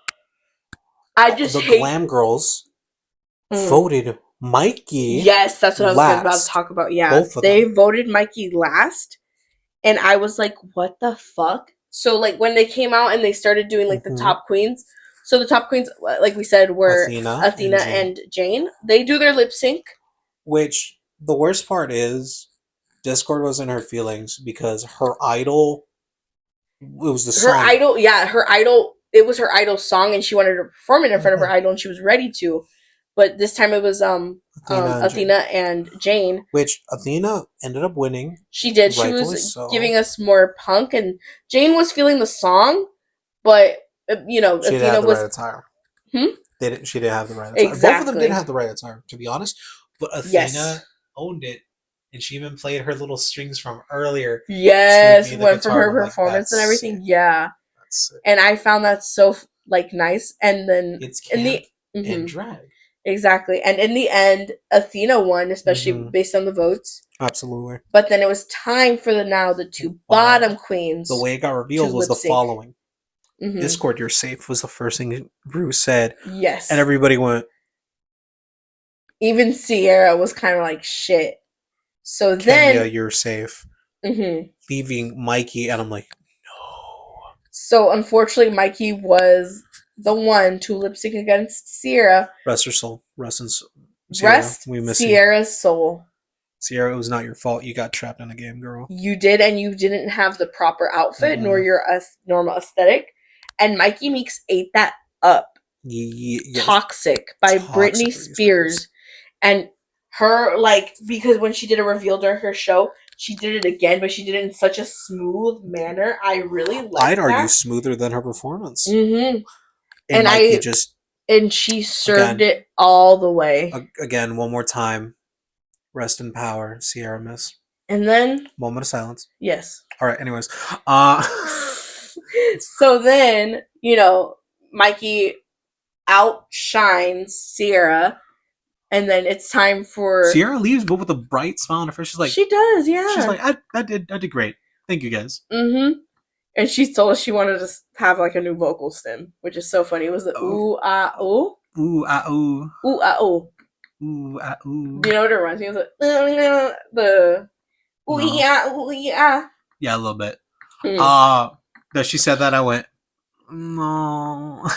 I just the Glam Girls voted Mikey. Yes, that's what I was about to talk about. Yeah, they voted Mikey last, and I was like, "What the fuck?" So, like, when they came out and they started doing like the top queens. So the top queens, like we said, were Athena and Jane. They do their lip sync. Which the worst part is, Discord was in her feelings because her idol. It was the song. Her idol, her idol. It was her idol song, and she wanted to perform it in front of her idol, and she was ready to. But this time it was Athena and Jane. Which Athena ended up winning. She did. She was giving us more punk, and Jane was feeling the song, but you know, she Athena was. Right attire. She didn't have the right attire. Exactly. Both of them didn't have the right attire, to be honest. But Athena owned it. And she even played her little strings from earlier. Yes, went from her performance and everything. Yeah, and I found that so like nice. And then it's camp and drag. Exactly, and in the end, Athena won, especially based on the votes. Absolutely. But then it was time for the 2 bottom queens. The way it got revealed was the following: Discord, you're safe, was the first thing Rue said. Yes, and everybody went. Even Sierra was kind of like shit. So Kenya, you're safe. Leaving Mikey, and I'm like, no. So unfortunately, Mikey was the one to lip sync against Sierra. Rest her soul. Rest in soul. We miss Sierra's soul. Sierra, it was not your fault. You got trapped in a game, girl. You did, and you didn't have the proper outfit nor your normal aesthetic. And Mikey Meeks ate that up. Yes. Toxic by Britney Spears. And her, like, because when she did a reveal during her show, she did it again, but she did it in such a smooth manner. I really liked I'd argue smoother than her performance. And Mikey and she served it all the way. Again, one more time. Rest in power, Sierra Miss. And then moment of silence. Yes. All right. Anyways, so then, you know, Mikey outshines Sierra. And then it's time for Sierra leaves, but with a bright smile on her face. She's like, she does, yeah. She's like, I did great. Thank you, guys. And she told us she wanted to have like a new vocal stem, which is so funny. It was the ooh ah ooh. Ooh, ah, ooh. Ooh, ah, ooh. Ooh, ah, ooh. Do you know what it reminds me of? The ooh, No. yeah, ooh, yeah. Yeah, a little bit. Mm. That she said that, I went, no.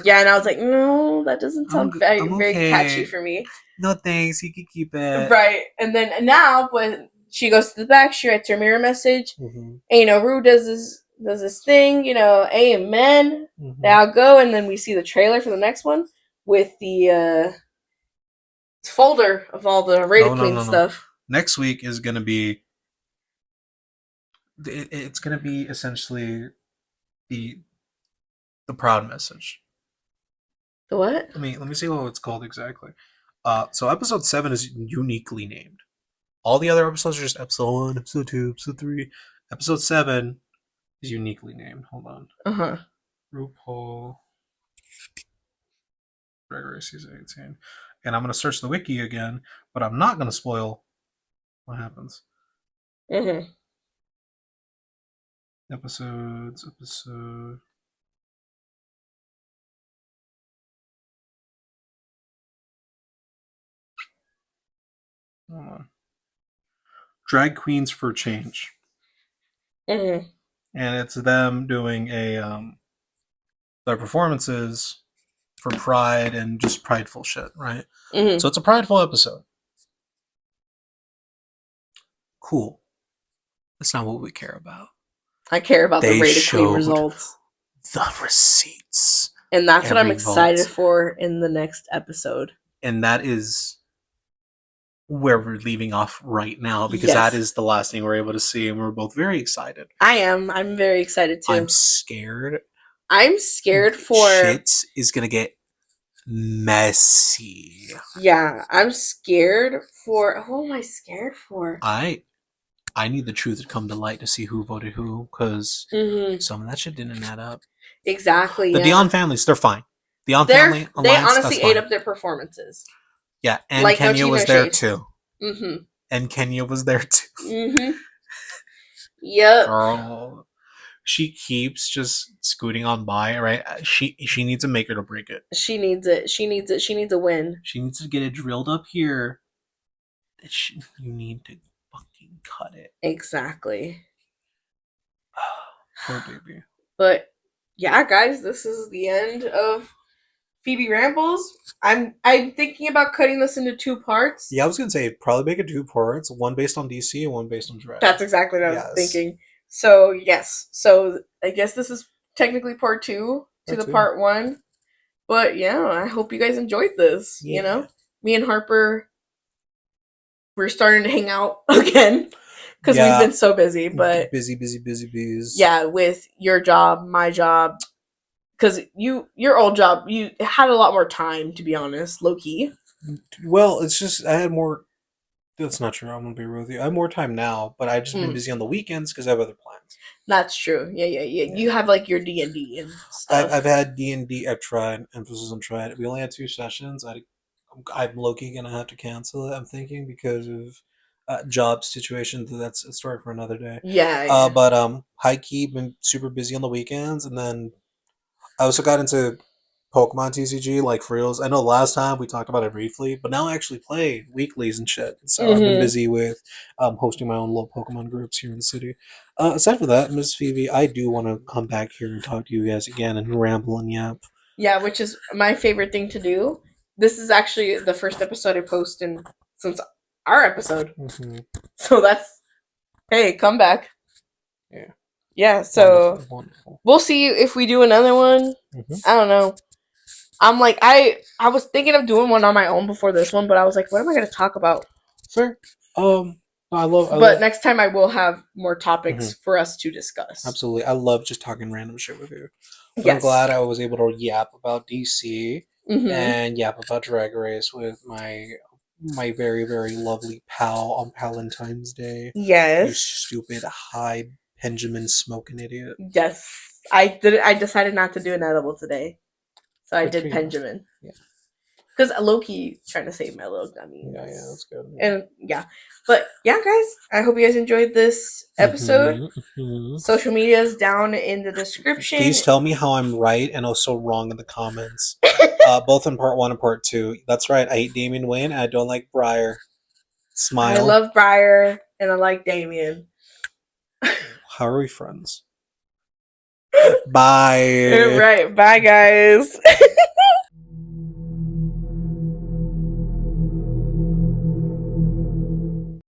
Yeah, and I was like, no, that doesn't sound very, I'm very okay. catchy for me. No thanks, you can keep it. Right. And then now when she goes to the back, she writes her mirror message. Mm-hmm. And, you know, Rue does this thing, you know, amen. Mm-hmm. They all go, and then we see the trailer for the next one with the folder of all the Rated Queen stuff. Next week is gonna be. It's gonna be essentially the proud message. The what? Let me see what it's called exactly. So episode 7 is uniquely named. All the other episodes are just episode 1, episode 2, episode 3. Episode 7 is uniquely named. Hold on. Uh-huh. RuPaul Drag Race season 18. And I'm gonna search the wiki again, but I'm not gonna spoil what happens. Mm-hmm. Episode. Hold on. Drag Queens for Change. Mm-hmm. And it's them doing their performances for Pride and just prideful shit, right? Mm-hmm. So it's a prideful episode. Cool. That's not what we care about. I care about the Rated Queen results. The receipts. And that's what I'm excited for in the next episode. And that is where we're leaving off right now, because that is the last thing we're able to see, and we're both very excited. I am. I'm very excited too. I'm scared. I'm scared for shit is gonna get messy. Yeah, I'm scared for. Who am I scared for? I need the truth to come to light to see who voted who, because some of that shit didn't add up. Exactly. The Dion families, they're fine. Dion family alliance, they honestly ate up their performances. Yeah, and like, Kenya was there too. Mm-hmm. And Kenya was there too. Mm-hmm. Yep. Girl, she keeps just scooting on by, right? She needs a maker to break it. She needs it. She needs it. She needs a win. She needs to get it drilled up here. You need to fucking cut it. Exactly. Poor baby. But yeah, guys, this is the end of Phoebe Rambles. I'm thinking about cutting this into 2 parts. Yeah, I was gonna say probably make it 2 parts, one based on DC and one based on Drag. That's exactly what I was thinking. So yes, so I guess this is technically part 2 to the part 1. But yeah, I hope you guys enjoyed this. Yeah. You know, me and Harper, we're starting to hang out again because we've been so busy. But busy. Yeah, with your job, my job. Because your old job, you had a lot more time, to be honest, low key. Well, it's just I had more. That's not true. I'm gonna be real with you. I have more time now, but I've just been busy on the weekends because I have other plans. That's true. Yeah. You have like your D&D and stuff. I've had D&D. I've tried. Emphasis on tried. We only had 2 sessions. I'm low key gonna have to cancel it. I'm thinking because of job situation. That's a story for another day. Yeah. But high key been super busy on the weekends, and then I also got into Pokemon TCG, like for reals. I know last time we talked about it briefly, but now I actually play weeklies and shit. So I've been busy with hosting my own little Pokemon groups here in the city. Aside from that, Miss Phoebe, I do want to come back here and talk to you guys again and ramble and yap. Yeah, which is my favorite thing to do. This is actually the first episode I post since our episode. Mm-hmm. So that's, hey, come back. Yeah. Yeah, so wonderful. We'll see if we do another one. I don't know. I'm like, I was thinking of doing one on my own before this one, but I was like, what am I going to talk about? Fair. But next time I will have more topics for us to discuss. Absolutely. I love just talking random shit with you. But yes. I'm glad I was able to yap about DC and yap about Drag Race with my very, very lovely pal on Valentine's Day. Yes. You stupid high Benjamin smoking idiot. Yes. I decided not to do an edible today. So I did Benjamin. Yeah. because Loki trying to save my little gummy. Yeah, that's good. And but yeah, guys, I hope you guys enjoyed this episode. Social media is down in the description. Please tell me how I'm right and also wrong in the comments. Both in part 1 and part 2. That's right. I hate Damian Wayne. I don't like Briar. Smile. I love Briar and I like Damien. How are we friends? Bye. All right, bye guys.